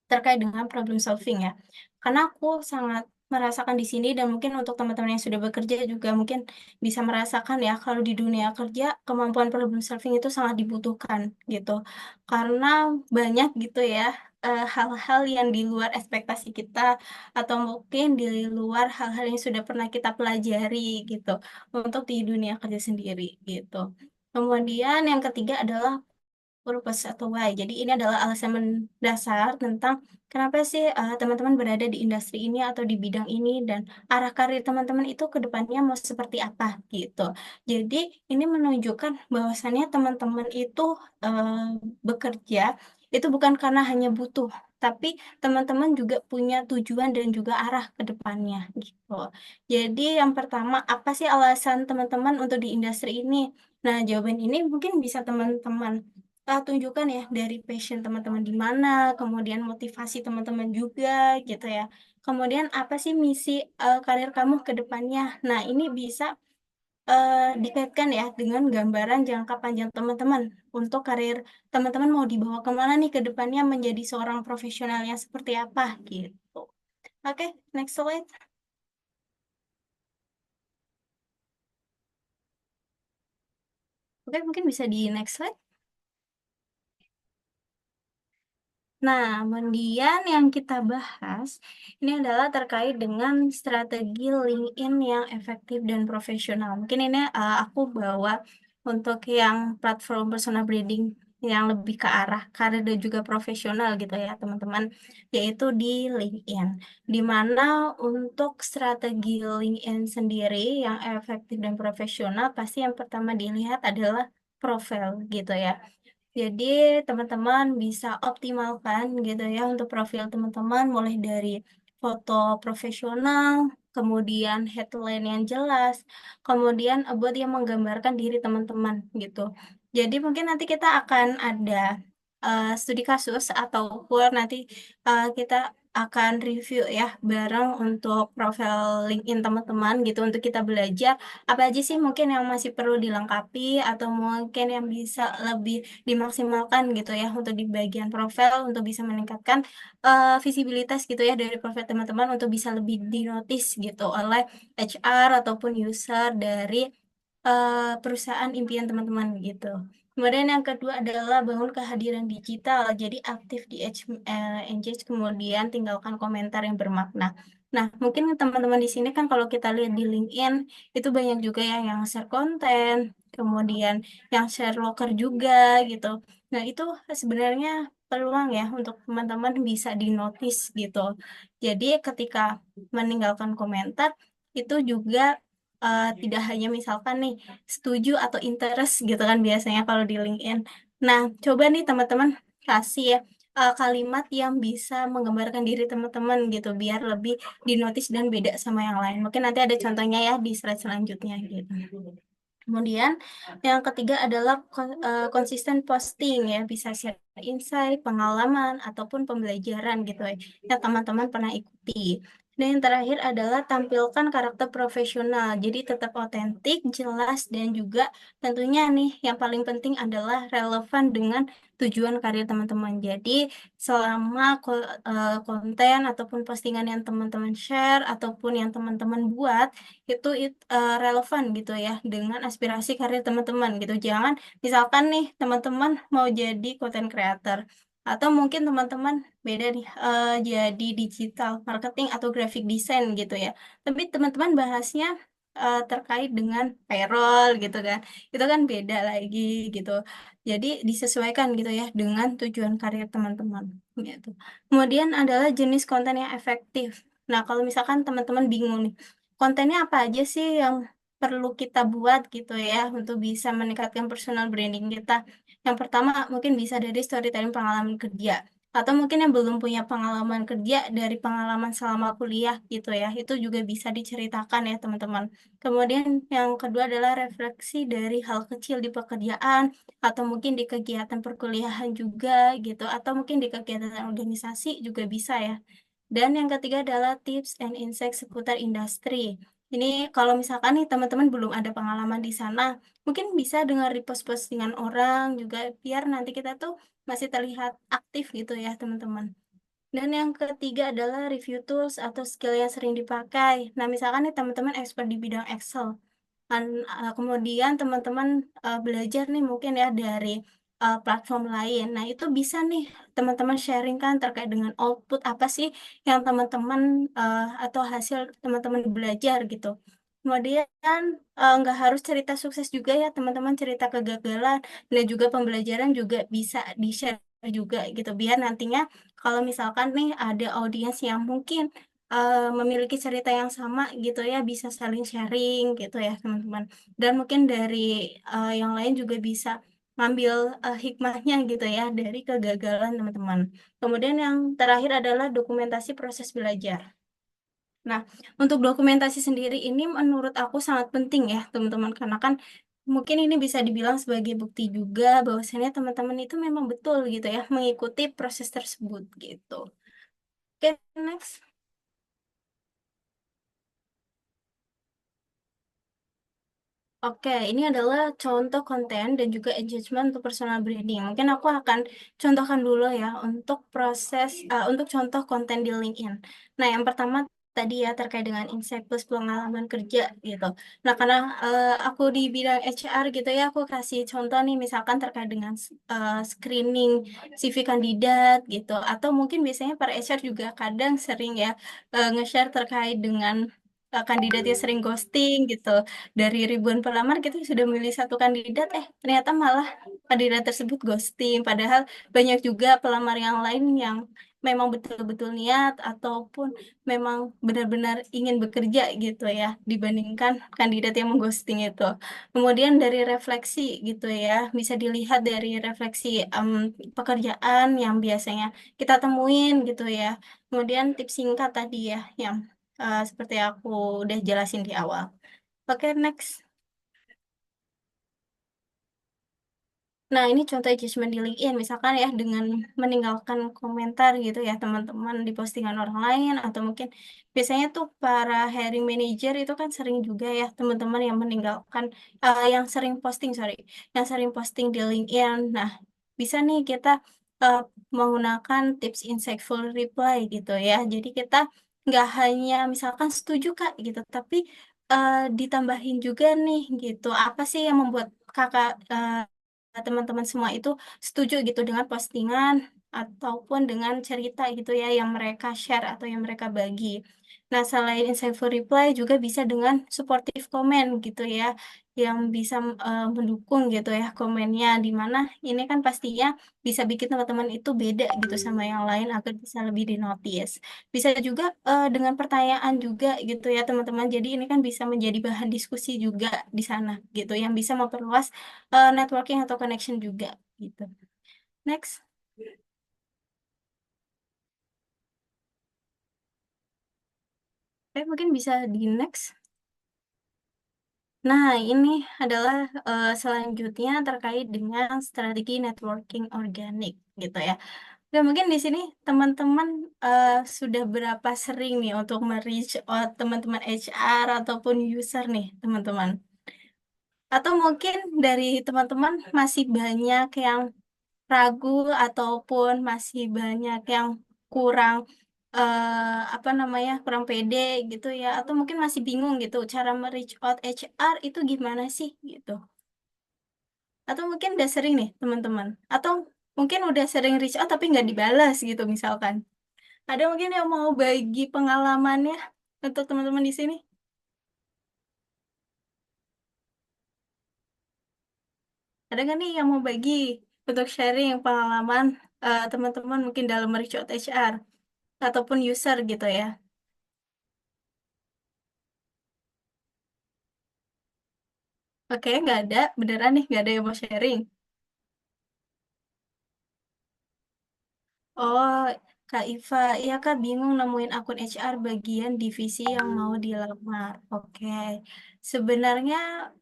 terkait dengan problem solving ya. Karena aku sangat merasakan di sini dan mungkin untuk teman-teman yang sudah bekerja juga mungkin bisa merasakan ya kalau di dunia kerja kemampuan problem solving itu sangat dibutuhkan gitu. Karena banyak gitu ya hal-hal yang di luar ekspektasi kita atau mungkin di luar hal-hal yang sudah pernah kita pelajari gitu untuk di dunia kerja sendiri gitu. Kemudian yang ketiga adalah purpose atau why. Jadi ini adalah alasan mendasar tentang kenapa sih teman-teman berada di industri ini atau di bidang ini dan arah karir teman-teman itu ke depannya mau seperti apa gitu. Jadi ini menunjukkan bahwasannya teman-teman itu bekerja itu bukan karena hanya butuh, tapi teman-teman juga punya tujuan dan juga arah ke depannya gitu. Jadi yang pertama, apa sih alasan teman-teman untuk di industri ini? Nah, jawaban ini mungkin bisa teman-teman tunjukkan ya dari passion teman-teman di mana, kemudian motivasi teman-teman juga gitu ya. Kemudian apa sih misi karir kamu ke depannya? Nah, ini bisa dikaitkan ya dengan gambaran jangka panjang teman-teman untuk karir teman-teman mau dibawa kemana nih ke depannya menjadi seorang profesional yang seperti apa gitu. Oke, next slide. Oke, mungkin bisa di next slide. Nah, kemudian yang kita bahas ini adalah terkait dengan strategi LinkedIn yang efektif dan profesional. Mungkin ini aku bawa untuk yang platform personal branding yang lebih ke arah karir dan juga profesional gitu ya, teman-teman, yaitu di LinkedIn. Di mana untuk strategi LinkedIn sendiri yang efektif dan profesional pasti yang pertama dilihat adalah profil gitu ya. Jadi teman-teman bisa optimalkan gitu ya untuk profil teman-teman mulai dari foto profesional, kemudian headline yang jelas, kemudian buat yang menggambarkan diri teman-teman gitu. Jadi mungkin nanti kita akan ada studi kasus ataupun nanti kita akan review ya bareng untuk profil LinkedIn teman-teman gitu untuk kita belajar apa aja sih mungkin yang masih perlu dilengkapi atau mungkin yang bisa lebih dimaksimalkan gitu ya untuk di bagian profil untuk bisa meningkatkan visibilitas gitu ya dari profil teman-teman untuk bisa lebih dinotis gitu oleh HR ataupun user dari perusahaan impian teman-teman gitu. Kemudian yang kedua adalah bangun kehadiran digital. Jadi aktif di engage kemudian tinggalkan komentar yang bermakna. Nah, mungkin teman-teman di sini kan kalau kita lihat di LinkedIn itu banyak juga ya yang share konten, kemudian yang share loker juga gitu. Nah, itu sebenarnya peluang ya untuk teman-teman bisa di notice gitu. Jadi ketika meninggalkan komentar itu juga tidak hanya misalkan nih setuju atau interest gitu kan biasanya kalau di LinkedIn. Nah, coba nih teman-teman kasih ya kalimat yang bisa menggambarkan diri teman-teman gitu, biar lebih dinotis dan beda sama yang lain. Mungkin nanti ada contohnya ya di slide selanjutnya gitu. Kemudian yang ketiga adalah konsisten posting ya, bisa share insight, pengalaman ataupun pembelajaran gitu ya, yang teman-teman pernah ikuti. Dan yang terakhir adalah tampilkan karakter profesional, jadi tetap otentik, jelas, dan juga tentunya nih yang paling penting adalah relevan dengan tujuan karir teman-teman. Jadi selama konten ataupun postingan yang teman-teman share ataupun yang teman-teman buat itu relevan gitu ya dengan aspirasi karir teman-teman gitu. Jangan misalkan nih teman-teman mau jadi content creator atau mungkin teman-teman beda nih jadi digital marketing atau graphic design gitu ya. Tapi teman-teman bahasnya terkait dengan payroll gitu kan. Itu kan beda lagi gitu. Jadi disesuaikan gitu ya dengan tujuan karir teman-teman gitu. Kemudian adalah jenis konten yang efektif. Nah, kalau misalkan teman-teman bingung nih, kontennya apa aja sih yang perlu kita buat gitu ya untuk bisa meningkatkan personal branding kita. Yang pertama mungkin bisa dari storytelling pengalaman kerja. Atau mungkin yang belum punya pengalaman kerja dari pengalaman selama kuliah gitu ya. Itu juga bisa diceritakan ya teman-teman. Kemudian yang kedua adalah refleksi dari hal kecil di pekerjaan atau mungkin di kegiatan perkuliahan juga gitu. Atau mungkin di kegiatan organisasi juga bisa ya. Dan yang ketiga adalah tips and insight seputar industri. Ini kalau misalkan nih teman-teman belum ada pengalaman di sana, mungkin bisa dengar repost postingan orang juga biar nanti kita tuh masih terlihat aktif gitu ya teman-teman. Dan yang ketiga adalah review tools atau skill yang sering dipakai. Nah, misalkan nih teman-teman expert di bidang Excel, kemudian teman-teman belajar nih mungkin ya dari platform lain. Nah, itu bisa nih teman-teman sharing kan terkait dengan output apa sih yang teman-teman atau hasil teman-teman belajar gitu. Kemudian nggak harus cerita sukses juga ya teman-teman, cerita kegagalan dan juga pembelajaran juga bisa di-share juga gitu biar nantinya kalau misalkan nih ada audiens yang mungkin memiliki cerita yang sama gitu ya bisa saling sharing gitu ya teman-teman, dan mungkin dari yang lain juga bisa ngambil hikmahnya gitu ya dari kegagalan teman-teman. Kemudian yang terakhir adalah dokumentasi proses belajar. Nah, untuk dokumentasi sendiri ini menurut aku sangat penting ya teman-teman, karena kan mungkin ini bisa dibilang sebagai bukti juga bahwasannya teman-teman itu memang betul gitu ya mengikuti proses tersebut gitu. Oke, next. Oke, ini adalah contoh konten dan juga engagement untuk personal branding. Mungkin aku akan contohkan dulu ya untuk untuk contoh konten di LinkedIn. Nah, yang pertama tadi ya terkait dengan insight plus pengalaman kerja gitu. Nah, karena aku di bidang HR gitu ya, aku kasih contoh nih misalkan terkait dengan screening CV kandidat gitu. Atau mungkin biasanya para HR juga kadang sering ya nge-share terkait dengan kandidatnya sering ghosting gitu, dari ribuan pelamar kita sudah memilih satu kandidat, ternyata malah kandidat tersebut ghosting, padahal banyak juga pelamar yang lain yang memang betul-betul niat ataupun memang benar-benar ingin bekerja gitu ya dibandingkan kandidat yang mengghosting itu. Kemudian dari refleksi gitu ya bisa dilihat dari refleksi pekerjaan yang biasanya kita temuin gitu ya. Kemudian tips singkat tadi ya yang seperti aku udah jelasin di awal. Oke, next. Nah, ini contoh engagement di LinkedIn, misalkan ya dengan meninggalkan komentar gitu ya teman-teman di postingan orang lain, atau mungkin biasanya tuh para hiring manager itu kan sering juga ya teman-teman yang meninggalkan, yang sering posting, sorry, yang sering posting di LinkedIn. Nah, bisa nih kita uh, menggunakan tips insightful reply gitu ya. Jadi kita nggak hanya misalkan setuju Kak gitu, tapi ditambahin juga nih gitu. Apa sih yang membuat kakak teman-teman semua itu setuju gitu dengan postingan ataupun dengan cerita gitu ya yang mereka share atau yang mereka bagi. Nah, selain insightful reply juga bisa dengan supportive comment gitu ya, yang bisa mendukung gitu ya komennya, di mana ini kan pastinya bisa bikin teman-teman itu beda gitu sama yang lain agar bisa lebih dinotis. Bisa juga dengan pertanyaan juga gitu ya teman-teman. Jadi ini kan bisa menjadi bahan diskusi juga di sana gitu yang bisa memperluas networking atau connection juga gitu. Next. Mungkin bisa di next. Nah, ini adalah selanjutnya terkait dengan strategi networking organik gitu ya. Oke, mungkin di sini teman-teman sudah berapa sering nih untuk reach out teman-teman HR ataupun user nih, teman-teman. Atau mungkin dari teman-teman masih banyak yang ragu ataupun masih banyak yang kurang apa namanya kurang pede gitu ya, atau mungkin masih bingung gitu cara reach out HR itu gimana sih gitu, atau mungkin udah sering nih teman-teman, atau mungkin udah sering reach out tapi nggak dibalas gitu misalkan. Ada mungkin yang mau bagi pengalamannya untuk teman-teman di sini? Ada nggak nih yang mau bagi untuk sharing pengalaman teman-teman mungkin dalam reach out HR ataupun user gitu ya? Oke, nggak ada. Beneran nih, nggak ada yang mau sharing. Oh, Kak Iva, iya Kak bingung nemuin akun HR bagian divisi yang mau dilamar. Oke, sebenarnya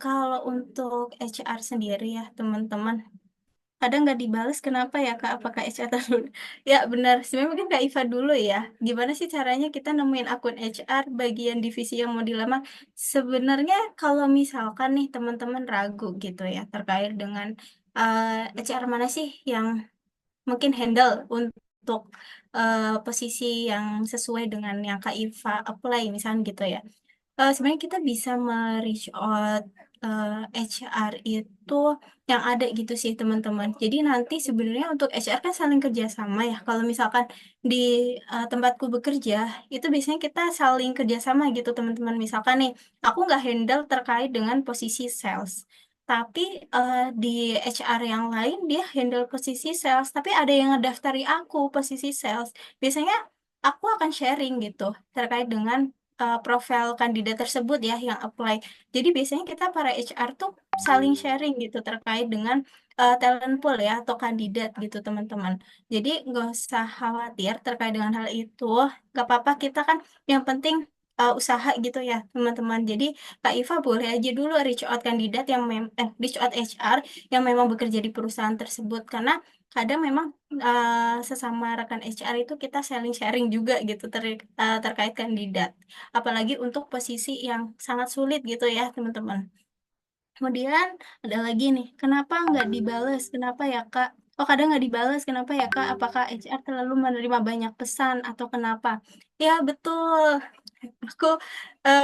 kalau untuk HR sendiri ya teman-teman, kadang nggak dibales kenapa ya Kak? Apakah HR dulu? Ya benar, sebenarnya mungkin Kak Iva dulu ya. Gimana sih caranya kita nemuin akun HR bagian divisi yang mau dilamar? Sebenarnya kalau misalkan nih teman-teman ragu gitu ya terkait dengan HR mana sih yang mungkin handle untuk posisi yang sesuai dengan yang Kak Iva apply misalnya gitu ya. Sebenarnya kita bisa me-reach out HR itu yang ada gitu sih teman-teman. Jadi nanti sebenarnya untuk HR kan saling kerjasama ya. Kalau misalkan di tempatku bekerja itu biasanya kita saling kerjasama gitu teman-teman. Misalkan nih aku nggak handle terkait dengan posisi sales. Tapi di HR yang lain dia handle posisi sales. Tapi ada yang ngedaftari aku posisi sales. Biasanya aku akan sharing gitu terkait dengan profil kandidat tersebut ya yang apply. Jadi biasanya kita para HR tuh saling sharing gitu terkait dengan talent pool ya atau kandidat gitu teman-teman. Jadi nggak usah khawatir terkait dengan hal itu. Nggak apa-apa kita kan yang penting usaha gitu ya teman-teman. Jadi Kak Iva boleh aja dulu reach out kandidat yang reach out HR yang memang bekerja di perusahaan tersebut karena kadang memang sesama rekan HR itu kita saling sharing juga gitu terkait kandidat. Apalagi untuk posisi yang sangat sulit gitu ya, teman-teman. Kemudian ada lagi nih, kenapa nggak dibales? Kenapa ya, Kak? Oh, kadang nggak dibales. Kenapa ya, Kak? Apakah HR terlalu menerima banyak pesan atau kenapa? Ya, betul. Aku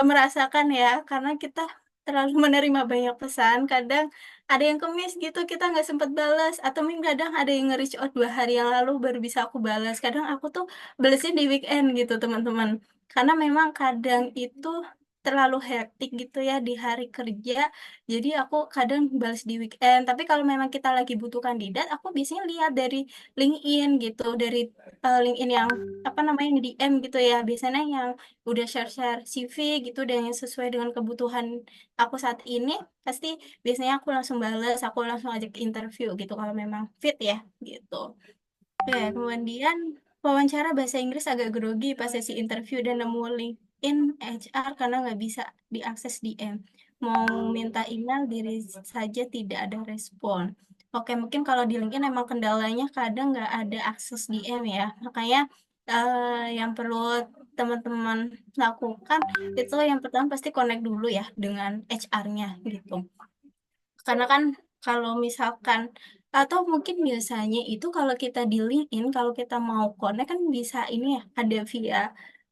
merasakan ya, karena kita terlalu menerima banyak pesan, kadang ada yang kemis gitu, kita nggak sempat balas, atau mungkin kadang ada yang nge-reach out 2 hari yang lalu baru bisa aku balas. Kadang aku tuh balasnya di weekend gitu, teman-teman. Karena memang kadang itu terlalu hektik gitu ya di hari kerja, jadi aku kadang balas di weekend. Tapi kalau memang kita lagi butuh kandidat, aku biasanya lihat dari LinkedIn gitu, dari LinkedIn yang apa namanya DM gitu ya. Biasanya yang udah share-share CV gitu dan yang sesuai dengan kebutuhan aku saat ini, pasti biasanya aku langsung balas, aku langsung ajak interview gitu kalau memang fit ya gitu. Oke, kemudian wawancara bahasa Inggris agak grogi pas sesi interview dan nemu LinkedIn HR karena nggak bisa diakses DM. Mau minta email diri saja tidak ada respon. Oke, mungkin kalau di LinkedIn emang kendalanya kadang nggak ada akses DM ya. Makanya yang perlu teman-teman lakukan itu yang pertama pasti connect dulu ya dengan HR-nya gitu. Karena kan kalau misalkan atau mungkin biasanya itu kalau kita di LinkedIn kalau kita mau connect kan bisa ini ya ada via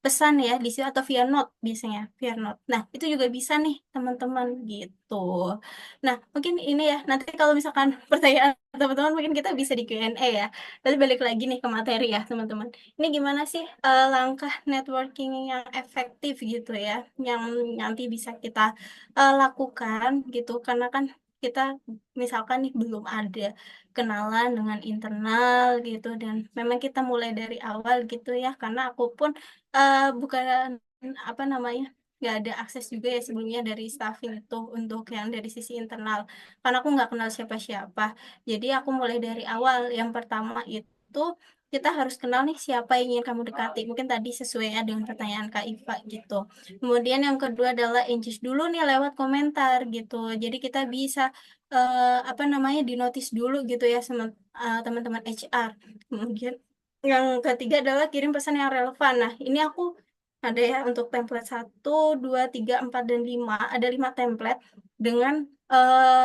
pesan ya di situ atau via note biasanya via note. Nah, itu juga bisa nih teman-teman gitu. Nah, mungkin ini ya nanti kalau misalkan pertanyaan teman-teman mungkin kita bisa di Q&A ya. Tapi balik lagi nih ke materi ya, teman-teman. Ini gimana sih langkah networking yang efektif gitu ya yang nanti bisa kita lakukan gitu karena kan kita misalkan nih belum ada kenalan dengan internal gitu dan memang kita mulai dari awal gitu ya karena aku pun bukan apa namanya nggak ada akses juga ya sebelumnya dari staffing itu untuk yang dari sisi internal karena aku nggak kenal siapa-siapa jadi aku mulai dari awal yang pertama itu itu kita harus kenal nih siapa yang ingin kamu dekati. Mungkin tadi sesuai ya dengan pertanyaan Kak Iva gitu. Kemudian yang kedua adalah engage dulu nih lewat komentar gitu. Jadi kita bisa apa namanya dinotis dulu gitu ya sama teman-teman HR. Kemudian yang ketiga adalah kirim pesan yang relevan. Nah, ini aku ada ya untuk template 1, 2, 3, 4, dan 5. Ada 5 template dengan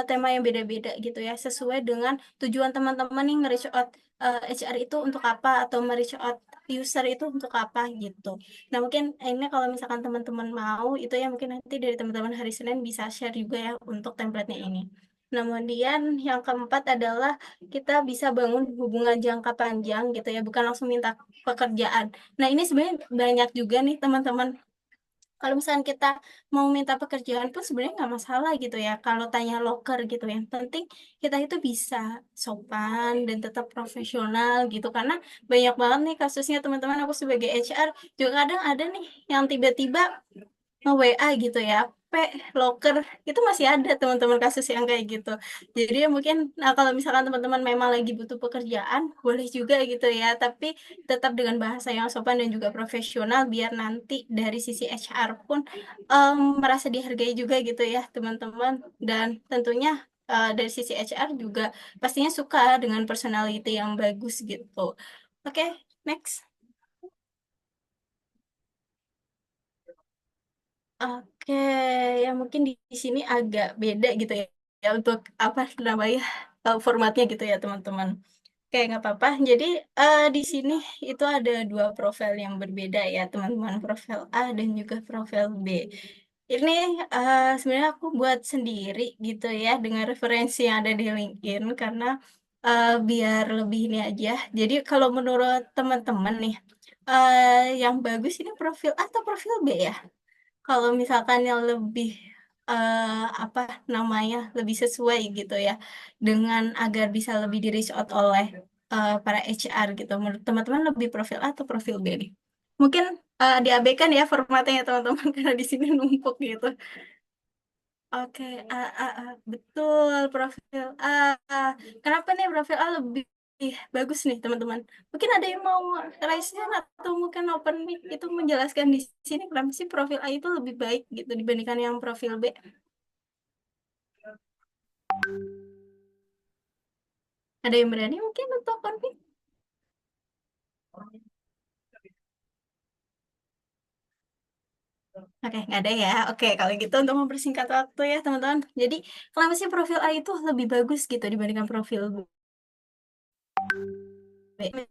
tema yang beda-beda gitu ya. Sesuai dengan tujuan teman-teman nih nge-reach out HR itu untuk apa atau nge-reach out user itu untuk apa gitu. Nah, mungkin ini kalau misalkan teman-teman mau itu ya mungkin nanti dari teman-teman hari Senin bisa share juga ya untuk template-nya ini. Nah, kemudian yang keempat adalah kita bisa bangun hubungan jangka panjang gitu ya, bukan langsung minta pekerjaan. Nah, ini sebenarnya banyak juga nih teman-teman. Kalau misalnya kita mau minta pekerjaan pun sebenarnya nggak masalah gitu ya. Kalau tanya loker gitu, yang penting kita itu bisa sopan dan tetap profesional gitu. Karena banyak banget nih kasusnya teman-teman. Aku sebagai HR juga kadang ada nih yang tiba-tiba nge-WA gitu ya, loker itu masih ada teman-teman kasus yang kayak gitu. Jadi ya mungkin nah kalau misalkan teman-teman memang lagi butuh pekerjaan, boleh juga gitu ya, tapi tetap dengan bahasa yang sopan dan juga profesional biar nanti dari sisi HR pun merasa dihargai juga gitu ya teman-teman. Dan tentunya dari sisi HR juga pastinya suka dengan personality yang bagus gitu. Oke, next. Oke, ya mungkin di sini agak beda gitu ya, ya untuk apa namanya formatnya gitu ya teman-teman. Oke, nggak apa-apa. Jadi di sini itu ada dua profil yang berbeda ya teman-teman, profil A dan juga profil B. Ini sebenarnya aku buat sendiri gitu ya dengan referensi yang ada di LinkedIn karena biar lebih ini aja. Jadi kalau menurut teman-teman nih, yang bagus ini profil A atau profil B ya? Kalau misalkan yang lebih apa namanya lebih sesuai gitu ya dengan agar bisa lebih di reach out oleh para HR gitu. Menurut teman-teman lebih profil A atau profil B nih? Mungkin diabaikan ya formatnya ya teman-teman karena di sini numpuk gitu. Oke, betul profil A. Kenapa nih profil A lebih bagus nih teman-teman? Mungkin ada yang mau raise hand atau mungkin open mic itu menjelaskan di sini kenapa sih profil A itu lebih baik gitu dibandingkan yang profil B. Ada yang berani mungkin untuk open mic? Oke, nggak ada ya. Oke, kalau gitu untuk mempersingkat waktu ya teman-teman. Jadi kenapa sih profil A itu lebih bagus gitu dibandingkan profil B?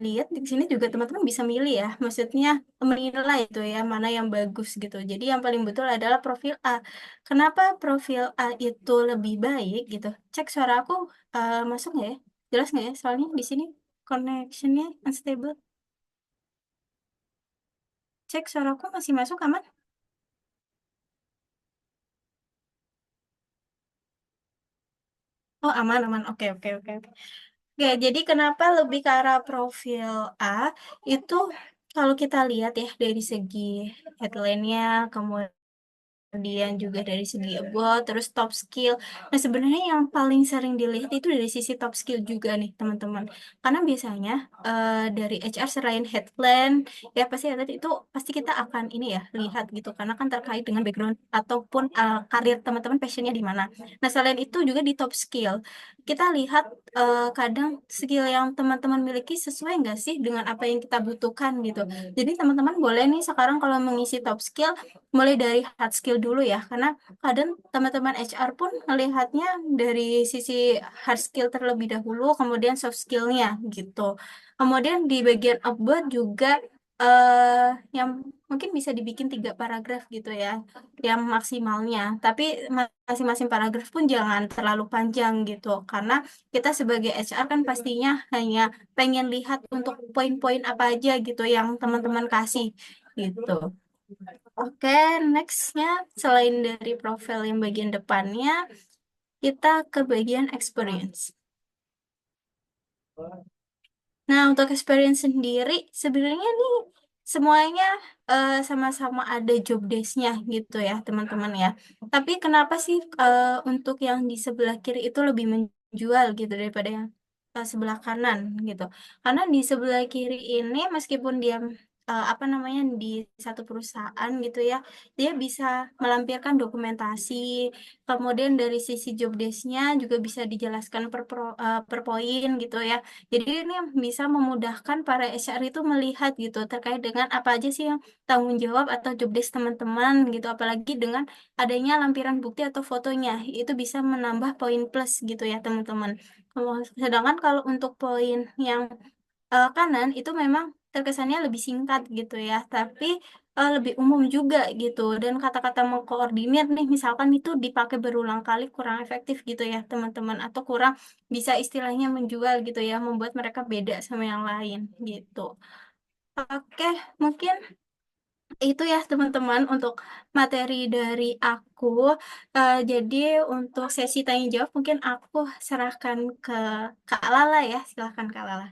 Lihat di sini juga teman-teman bisa milih ya, maksudnya menilai itu ya mana yang bagus gitu. Jadi yang paling betul adalah profil A. Kenapa profil A itu lebih baik gitu? Cek suara aku masuk nggak ya? Jelas nggak ya? Soalnya di sini connectionnya unstable. Cek suaraku masih masuk aman? Oh aman aman. Oke oke oke oke. Oke, jadi kenapa lebih ke arah profil A itu kalau kita lihat ya dari segi headline-nya, kemudian juga dari segi about, terus top skill. Nah, sebenarnya yang paling sering dilihat itu dari sisi top skill juga nih, teman-teman. Karena biasanya dari HR selain headline, ya pasti ya tadi itu pasti kita akan ini ya, lihat gitu. Karena kan terkait dengan background ataupun karir teman-teman passionnya di mana. Nah, selain itu juga di top skill. Kita lihat kadang skill yang teman-teman miliki sesuai nggak sih dengan apa yang kita butuhkan gitu. Jadi teman-teman boleh nih sekarang kalau mengisi top skill mulai dari hard skill dulu ya, karena kadang teman-teman HR pun melihatnya dari sisi hard skill terlebih dahulu, kemudian soft skillnya gitu. Kemudian di bagian about juga eh yang mungkin bisa dibikin 3 paragraf gitu ya, yang maksimalnya. Tapi masing-masing paragraf pun jangan terlalu panjang gitu, karena kita sebagai HR kan pastinya hanya pengen lihat untuk poin-poin apa aja gitu yang teman-teman kasih gitu. Oke, nextnya selain dari profil yang bagian depannya, kita ke bagian experience. Nah, untuk experience sendiri, sebenarnya nih semuanya sama-sama ada job desk-nya gitu ya, teman-teman ya. Tapi kenapa sih untuk yang di sebelah kiri itu lebih menjual gitu daripada yang sebelah kanan gitu. Karena di sebelah kiri ini meskipun dia apa namanya di satu perusahaan gitu ya, dia bisa melampirkan dokumentasi. Kemudian dari sisi job desk-nya juga bisa dijelaskan per poin gitu ya. Jadi ini bisa memudahkan para HR itu melihat gitu terkait dengan apa aja sih yang tanggung jawab atau job desk teman-teman gitu. Apalagi dengan adanya lampiran bukti atau fotonya, itu bisa menambah poin plus gitu ya teman-teman. Sedangkan kalau untuk poin yang kanan itu memang terkesannya lebih singkat gitu ya, tapi lebih umum juga gitu. Dan kata-kata mengkoordinir nih, misalkan itu dipakai berulang kali kurang efektif gitu ya teman-teman, atau kurang bisa istilahnya menjual gitu ya, membuat mereka beda sama yang lain gitu. Oke, mungkin itu ya teman-teman untuk materi dari aku. Jadi untuk sesi tanya jawab mungkin aku serahkan ke Kak Lala ya. Silahkan Kak Lala.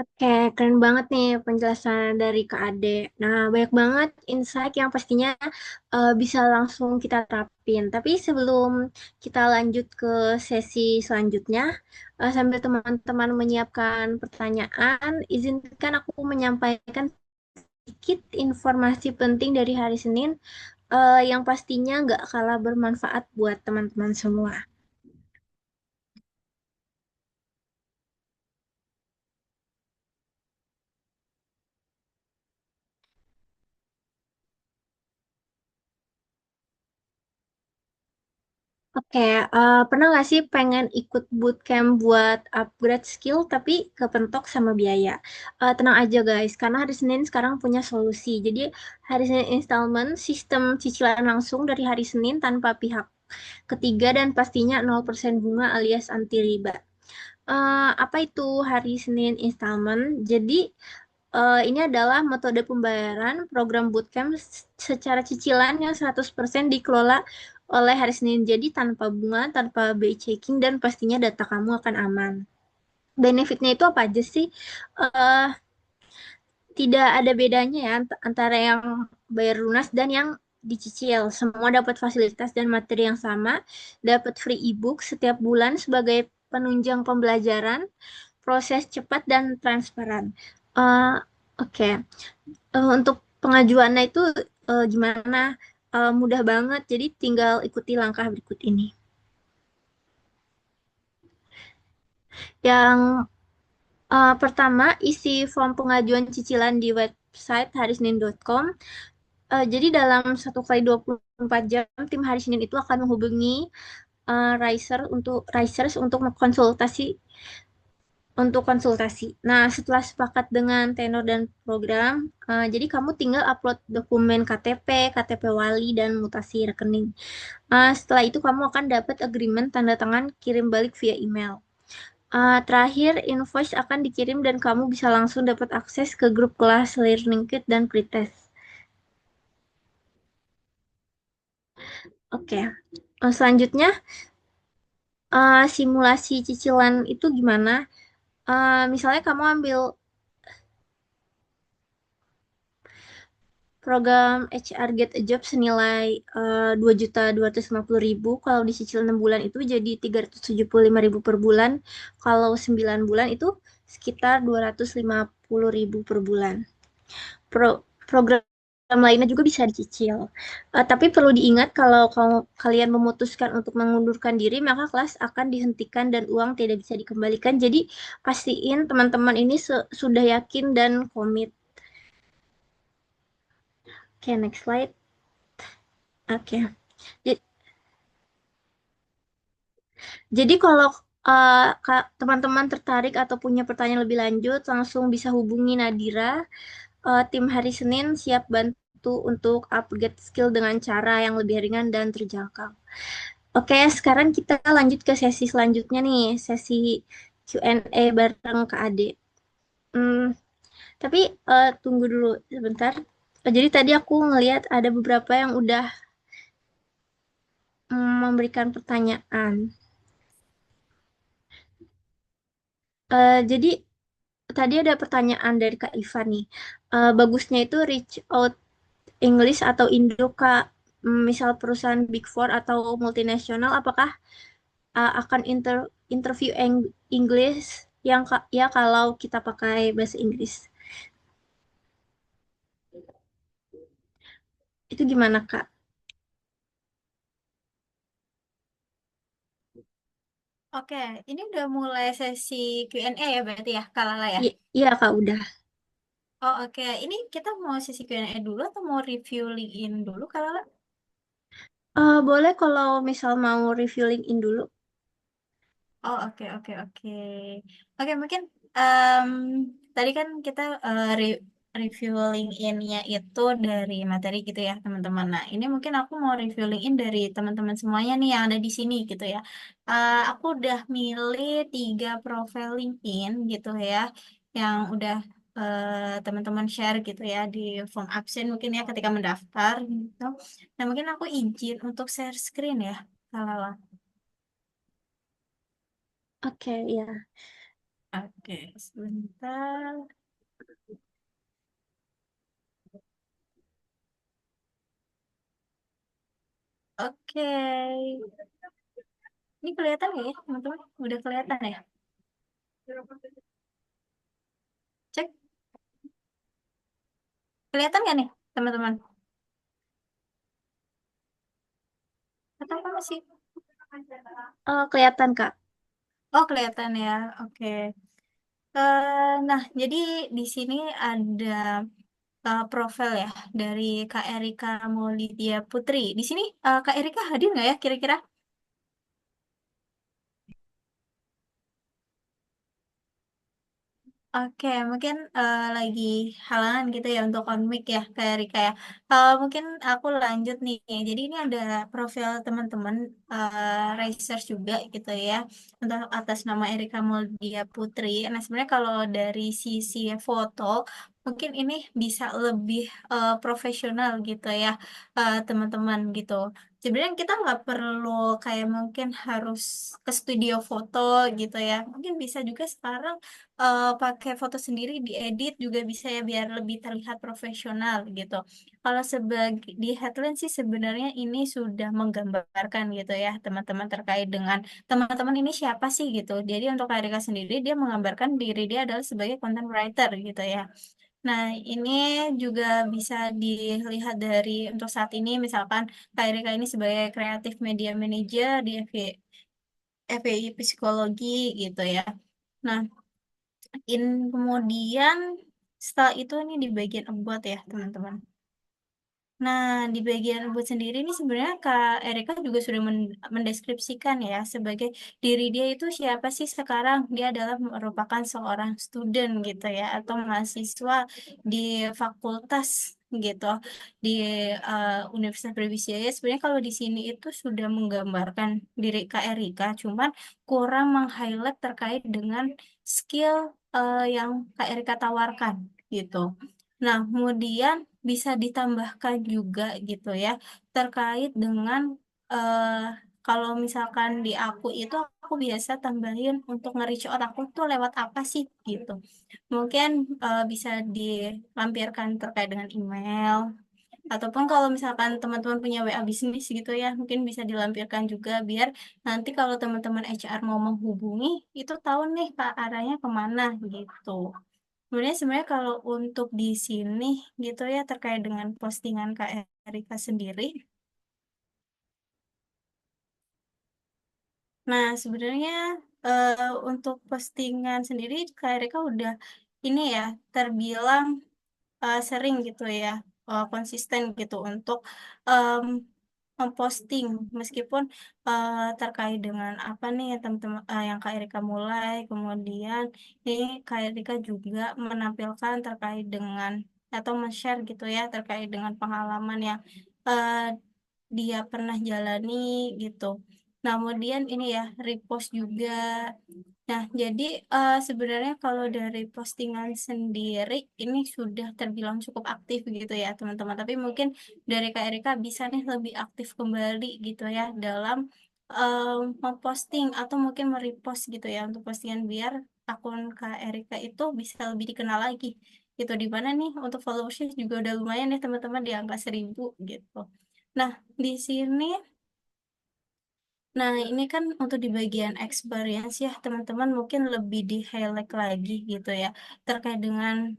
Oke, keren banget nih penjelasan dari Kak Ade. Nah, banyak banget insight yang pastinya bisa langsung kita terapin. Tapi sebelum kita lanjut ke sesi selanjutnya, sambil teman-teman menyiapkan pertanyaan, izinkan aku menyampaikan sedikit informasi penting dari hari Senin yang pastinya nggak kalah bermanfaat buat teman-teman semua. Oke, pernah nggak sih pengen ikut bootcamp buat upgrade skill tapi kepentok sama biaya? Tenang aja guys, karena hari Senin sekarang punya solusi. Jadi hari Senin installment, sistem cicilan langsung dari hari Senin tanpa pihak ketiga dan pastinya 0% bunga alias anti riba. Apa itu hari Senin installment? Jadi ini adalah metode pembayaran program bootcamp secara cicilan yang 100% dikelola oleh hari Senin. Jadi tanpa bunga, tanpa BI checking, dan pastinya data kamu akan aman. Benefitnya itu apa aja sih? Eh, Tidak ada bedanya ya antara yang bayar lunas dan yang dicicil. Semua dapat fasilitas dan materi yang sama, dapat free ebook setiap bulan sebagai penunjang pembelajaran, proses cepat dan transparan. Eh, Oke. Untuk pengajuannya itu gimana? Mudah banget, jadi tinggal ikuti langkah berikut ini. Yang pertama, isi form pengajuan cicilan di website harisnin.com. Jadi dalam 1 kali 24 jam, tim Hari Senin itu akan menghubungi Risers untuk konsultasi. Nah, setelah sepakat dengan tenor dan program, jadi kamu tinggal upload dokumen KTP, KTP wali, dan mutasi rekening. Setelah itu kamu akan dapat agreement tanda tangan kirim balik via email. Terakhir, invoice akan dikirim dan kamu bisa langsung dapat akses ke grup kelas Learning Kit dan pretest. Oke. Selanjutnya, simulasi cicilan itu gimana? Misalnya kamu ambil program HR Get a Job senilai 2.250.000. Kalau dicicil 6 bulan itu jadi 375.000 per bulan. Kalau 9 bulan itu sekitar 250.000 per bulan. Program lainnya juga bisa dicicil. Tapi perlu diingat kalau kalian memutuskan untuk mengundurkan diri, maka kelas akan dihentikan dan uang tidak bisa dikembalikan. Jadi pastiin teman-teman ini sudah yakin dan komit. Oke, next slide. Oke. Ja- Jadi kalau teman-teman tertarik atau punya pertanyaan lebih lanjut, langsung bisa hubungi Nadira. Tim Hari Senin siap bantu untuk upgrade skill dengan cara yang lebih ringan dan terjangkau. Oke, sekarang kita lanjut ke sesi selanjutnya nih, sesi Q&A bareng Kak Ade. Hmm, tapi tunggu dulu sebentar. Jadi tadi aku ngelihat ada beberapa yang udah memberikan pertanyaan. Jadi tadi ada pertanyaan dari Kak Ivan nih. Bagusnya itu reach out English atau Indo, Kak? misal perusahaan Big Four atau multinasional, apakah akan interview English yang ya kalau kita pakai bahasa Inggris. Itu gimana, Kak? Oke, ini udah mulai sesi Q&A ya berarti ya, Kak Lala ya? Iya, Kak, udah. Oh oke, ini kita mau sesi Q&A dulu atau mau review LinkedIn dulu, Kak Lala? Boleh kalau misal mau review LinkedIn dulu. Oh oke oke oke. Oke mungkin em, tadi kan kita review LinkedIn-nya itu dari materi gitu ya teman-teman. Nah ini mungkin aku mau review LinkedIn dari teman-teman semuanya nih yang ada di sini gitu ya. Aku udah milih 3 profil LinkedIn gitu ya, yang udah teman-teman share gitu ya di form absen mungkin ya ketika mendaftar gitu. Nah mungkin aku izin untuk share screen ya, kalau Oke, ya. oke, sebentar. Oke. Ini kelihatan nggak ya, teman-teman? Udah kelihatan ya? Cek. Kelihatan nggak nih, teman-teman? Atau apa masih? Kelihatan, Kak. Oh, kelihatan ya. Oke. Nah, jadi di sini ada profil ya dari Kak Erika Maulidia Putri. Di sini Kak Erika hadir nggak ya kira-kira? Oke, mungkin lagi halangan gitu ya untuk on mic ya, kayak Rika ya. Mungkin aku lanjut nih. Jadi ini ada profil teman-teman research juga gitu ya, untuk atas nama Erika Muldia Putri. Nah, sebenarnya kalau dari sisi foto, mungkin ini bisa lebih profesional gitu ya, teman-teman gitu. Sebenarnya kita nggak perlu kayak mungkin harus ke studio foto gitu ya. Mungkin bisa juga sekarang pakai foto sendiri diedit juga bisa ya biar lebih terlihat profesional gitu. Kalau sebagai di headline sih sebenarnya ini sudah menggambarkan gitu ya teman-teman terkait dengan teman-teman ini siapa sih gitu. Jadi untuk Kak Erika sendiri dia menggambarkan diri dia adalah sebagai content writer gitu ya. Nah, ini juga bisa dilihat dari untuk saat ini misalkan Kak Erika ini sebagai kreatif media manager di FEI Psikologi gitu ya. Nah, kemudian setelah itu ini di bagian about ya teman-teman. Nah, di bagian about sendiri ini sebenarnya Kak Erika juga sudah mendeskripsikan ya sebagai diri dia itu siapa sih sekarang. Dia adalah merupakan seorang student gitu ya atau mahasiswa di fakultas gitu di Universitas Brawijaya. Sebenarnya kalau di sini itu sudah menggambarkan diri Kak Erika, cuman kurang meng-highlight terkait dengan skill yang Kak Erika tawarkan gitu. Nah, kemudian bisa ditambahkan juga gitu ya terkait dengan eh, kalau misalkan di aku itu aku biasa tambahin untuk nge-reach out aku tuh lewat apa sih gitu. Mungkin bisa dilampirkan terkait dengan email ataupun kalau misalkan teman-teman punya WA bisnis gitu ya, mungkin bisa dilampirkan juga biar nanti kalau teman-teman HR mau menghubungi itu tahu nih Kak arahnya kemana gitu. Sebenarnya kalau untuk di sini gitu ya terkait dengan postingan Kak Erika sendiri. Nah, sebenarnya untuk postingan sendiri Kak Erika udah ini ya terbilang sering gitu ya konsisten gitu untuk em, memposting meskipun terkait dengan apa nih ya teman-teman yang Kak Erika mulai kemudian ini Kak Erika juga menampilkan terkait dengan atau men-share gitu ya terkait dengan pengalaman yang eh, dia pernah jalani gitu. Nah, kemudian ini ya repost juga. Nah, jadi sebenarnya kalau dari postingan sendiri ini sudah terbilang cukup aktif gitu ya, teman-teman. Tapi mungkin dari Kak Erika bisa nih lebih aktif kembali gitu ya dalam memposting atau mungkin merepost gitu ya untuk postingan biar akun Kak Erika itu bisa lebih dikenal lagi. Gitu di mana nih untuk followersnya juga udah lumayan ya teman-teman di angka 1.000 gitu. Nah, di sini Nah, ini kan untuk di bagian experience ya, teman-teman mungkin lebih di highlight lagi gitu ya, terkait dengan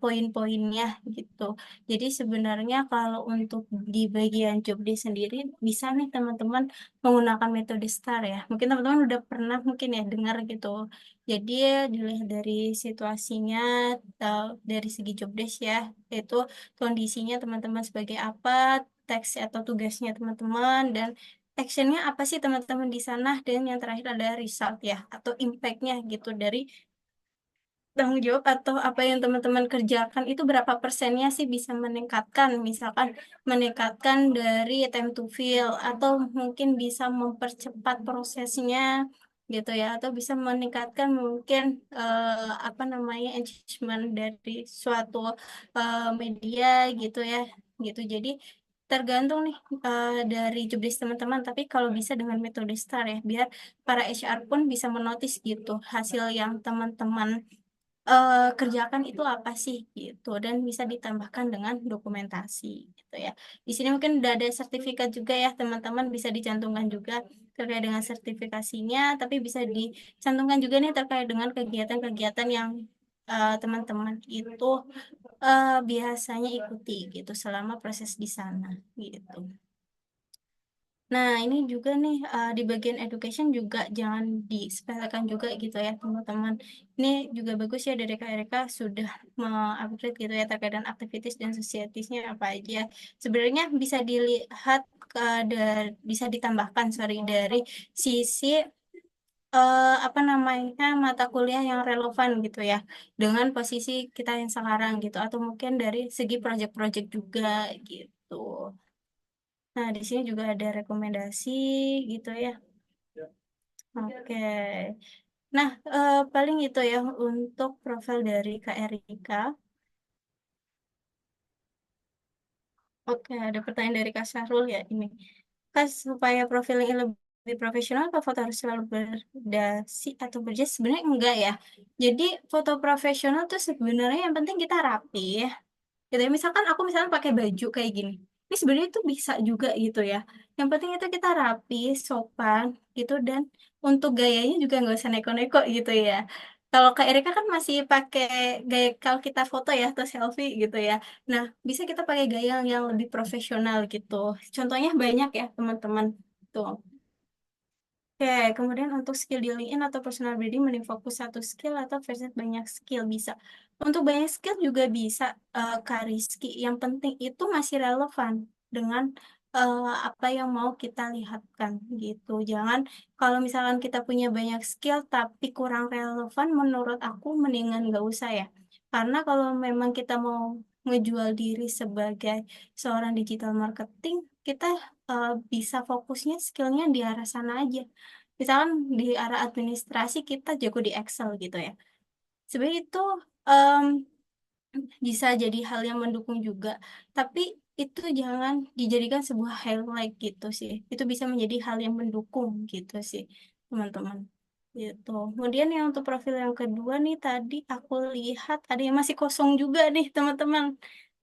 poin-poinnya gitu. Jadi sebenarnya kalau untuk di bagian job desk sendiri, bisa nih teman-teman menggunakan metode STAR ya. Mungkin teman-teman udah pernah mungkin ya dengar gitu. Jadi dilihat dari situasinya, dari segi job desk ya, itu kondisinya teman-teman sebagai apa, teks atau tugasnya teman-teman, dan actionnya apa sih teman-teman di sana, dan yang terakhir ada result ya atau impactnya gitu dari tanggung jawab atau apa yang teman-teman kerjakan itu berapa persennya sih bisa meningkatkan, misalkan meningkatkan dari time to fill atau mungkin bisa mempercepat prosesnya gitu ya, atau bisa meningkatkan mungkin apa namanya engagement dari suatu media gitu ya gitu. Jadi tergantung nih dari jobdesk teman-teman, tapi kalau bisa dengan metode STAR ya, biar para HR pun bisa menotis gitu hasil yang teman-teman kerjakan itu apa sih gitu, dan bisa ditambahkan dengan dokumentasi gitu ya. Di sini mungkin udah ada sertifikat juga ya teman-teman, bisa dicantumkan juga terkait dengan sertifikasinya, tapi bisa dicantumkan juga nih terkait dengan kegiatan-kegiatan yang teman-teman itu biasanya ikuti gitu selama proses di sana gitu. Nah, ini juga nih di bagian education juga jangan disepelekan juga gitu ya, teman-teman. Ini juga bagus ya dari KRK sudah mengupgrade gitu ya terkait dengan aktivitas dan societiesnya apa aja. Sebenarnya bisa dilihat bisa ditambahkan sorry dari sisi apa namanya mata kuliah yang relevan gitu ya dengan posisi kita yang sekarang gitu, atau mungkin dari segi project-project juga gitu. Nah, di sini juga ada rekomendasi gitu ya. Oke. Nah, paling itu ya untuk profil dari Kak Erika. Oke, ada pertanyaan dari Kak Syahrul ya ini. Kak, supaya profilnya lebih profesional, apa foto harus selalu berdasi atau berjas? Sebenarnya enggak ya. Jadi, foto profesional tuh sebenarnya yang penting kita rapi ya. Gitu ya. Misalkan aku misalnya pakai baju kayak gini. Ini sebenarnya itu bisa juga gitu ya. Yang penting itu kita rapi, sopan gitu, dan untuk gayanya juga nggak usah neko-neko gitu ya. Kalau Kak Erika kan masih pakai gaya kalau kita foto ya atau selfie gitu ya. Nah, bisa kita pakai gaya yang lebih profesional gitu. Contohnya banyak ya, teman-teman. Tuh. Oke, kemudian untuk skill di LinkedIn atau personal branding mending fokus satu skill atau versus banyak skill bisa. Untuk banyak skill juga bisa, Kak Rizky. Yang penting itu masih relevan dengan apa yang mau kita lihatkan gitu. Jangan kalau misalkan kita punya banyak skill tapi kurang relevan, menurut aku mendingan nggak usah ya. Karena kalau memang kita mau ngejual diri sebagai seorang digital marketing, kita bisa fokusnya skillnya di arah sana aja. Misalkan di arah administrasi kita jago di Excel gitu ya. Sebenarnya itu em, bisa jadi hal yang mendukung juga, tapi itu jangan dijadikan sebuah highlight gitu sih. Itu bisa menjadi hal yang mendukung gitu sih, teman-teman. Gitu. Kemudian yang untuk profil yang kedua nih tadi aku lihat ada yang masih kosong juga nih, teman-teman.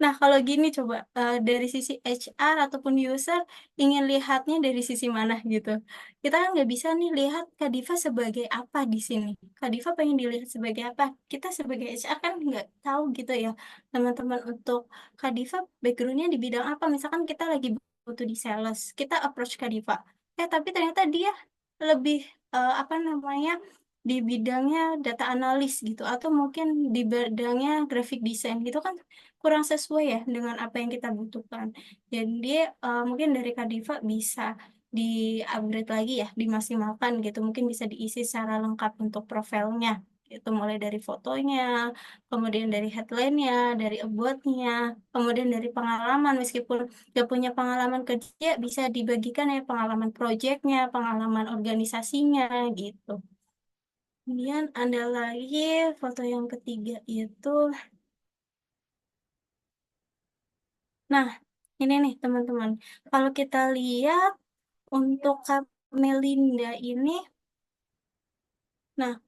Nah, kalau gini coba dari sisi HR ataupun user ingin lihatnya dari sisi mana gitu. Kita kan nggak bisa nih lihat Kak Diva sebagai apa di sini. Kak Diva pengen dilihat sebagai apa? Kita sebagai HR kan nggak tahu gitu ya, teman-teman. Untuk Kak Diva backgroundnya di bidang apa? Misalkan kita lagi butuh di sales, kita approach Kak Diva. Tapi ternyata dia lebih apa namanya di bidangnya data analis gitu, atau mungkin di bidangnya graphic design gitu kan kurang sesuai ya dengan apa yang kita butuhkan. Jadi mungkin dari Kadiva bisa di-upgrade lagi ya, dimaksimalkan gitu. Mungkin bisa diisi secara lengkap untuk profilnya. Itu mulai dari fotonya, kemudian dari headline-nya, dari about-nya, kemudian dari pengalaman. Meskipun gak punya pengalaman kerja, bisa dibagikan ya pengalaman proyeknya, pengalaman organisasinya gitu. Kemudian ada lagi foto yang ketiga itu, nah ini nih teman-teman, kalau kita lihat untuk Kak Melinda ini, nah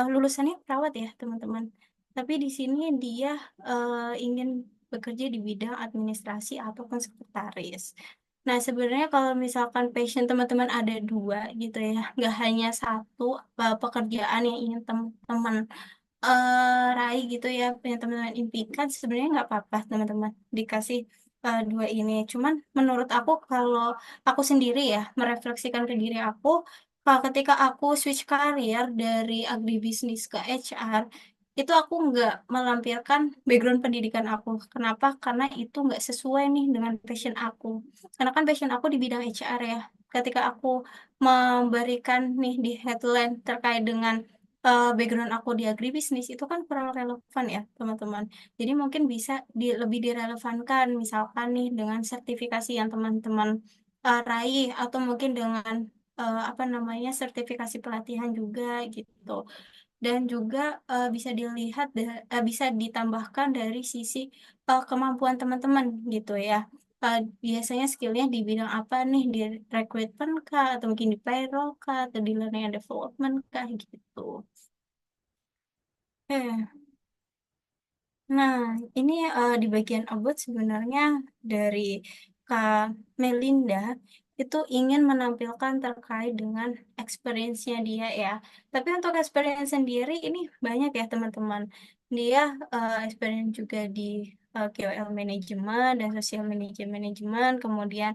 lulusannya perawat ya teman-teman, tapi di sini dia ingin bekerja di bidang administrasi ataupun sekretaris. Nah, sebenarnya kalau misalkan passion teman-teman ada dua gitu ya, nggak hanya satu pekerjaan yang ingin teman-teman raih gitu ya, yang teman-teman impikan, sebenarnya nggak apa-apa teman-teman dikasih dua ini. Cuman menurut aku kalau aku sendiri ya merefleksikan ke diri aku, kalau ketika aku switch karir dari agribisnis ke HR, itu aku nggak melampirkan background pendidikan aku. Kenapa? Karena itu nggak sesuai nih dengan passion aku. Karena kan passion aku di bidang HR ya. Ketika aku memberikan nih di headline terkait dengan background aku di agribisnis itu kan kurang relevan ya teman-teman. Jadi mungkin bisa lebih direlevankan misalkan nih dengan sertifikasi yang teman-teman raih atau mungkin dengan apa namanya sertifikasi pelatihan juga gitu. Dan juga bisa dilihat bisa ditambahkan dari sisi kemampuan teman-teman gitu ya. Biasanya skillnya di bidang apa nih, di recruitment kah atau mungkin di payroll kah atau di learning and development kah gitu. Nah, ini di bagian about sebenarnya dari Kak Melinda itu ingin menampilkan terkait dengan experience-nya dia ya. Tapi untuk experience sendiri ini banyak ya teman-teman. Dia experience juga di KOL manajemen dan social media management, kemudian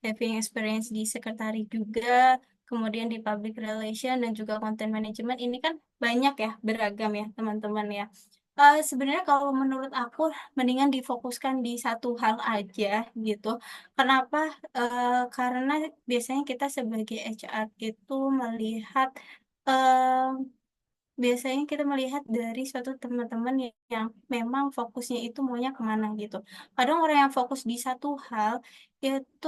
having experience di sekretari juga, kemudian di public relation dan juga content management. Ini kan banyak ya, beragam ya teman-teman ya. Sebenarnya kalau menurut aku mendingan difokuskan di satu hal aja gitu. Kenapa? Karena biasanya kita sebagai HR itu melihat biasanya kita melihat dari suatu teman-teman yang memang fokusnya itu maunya kemana gitu. Kadang orang yang fokus di satu hal itu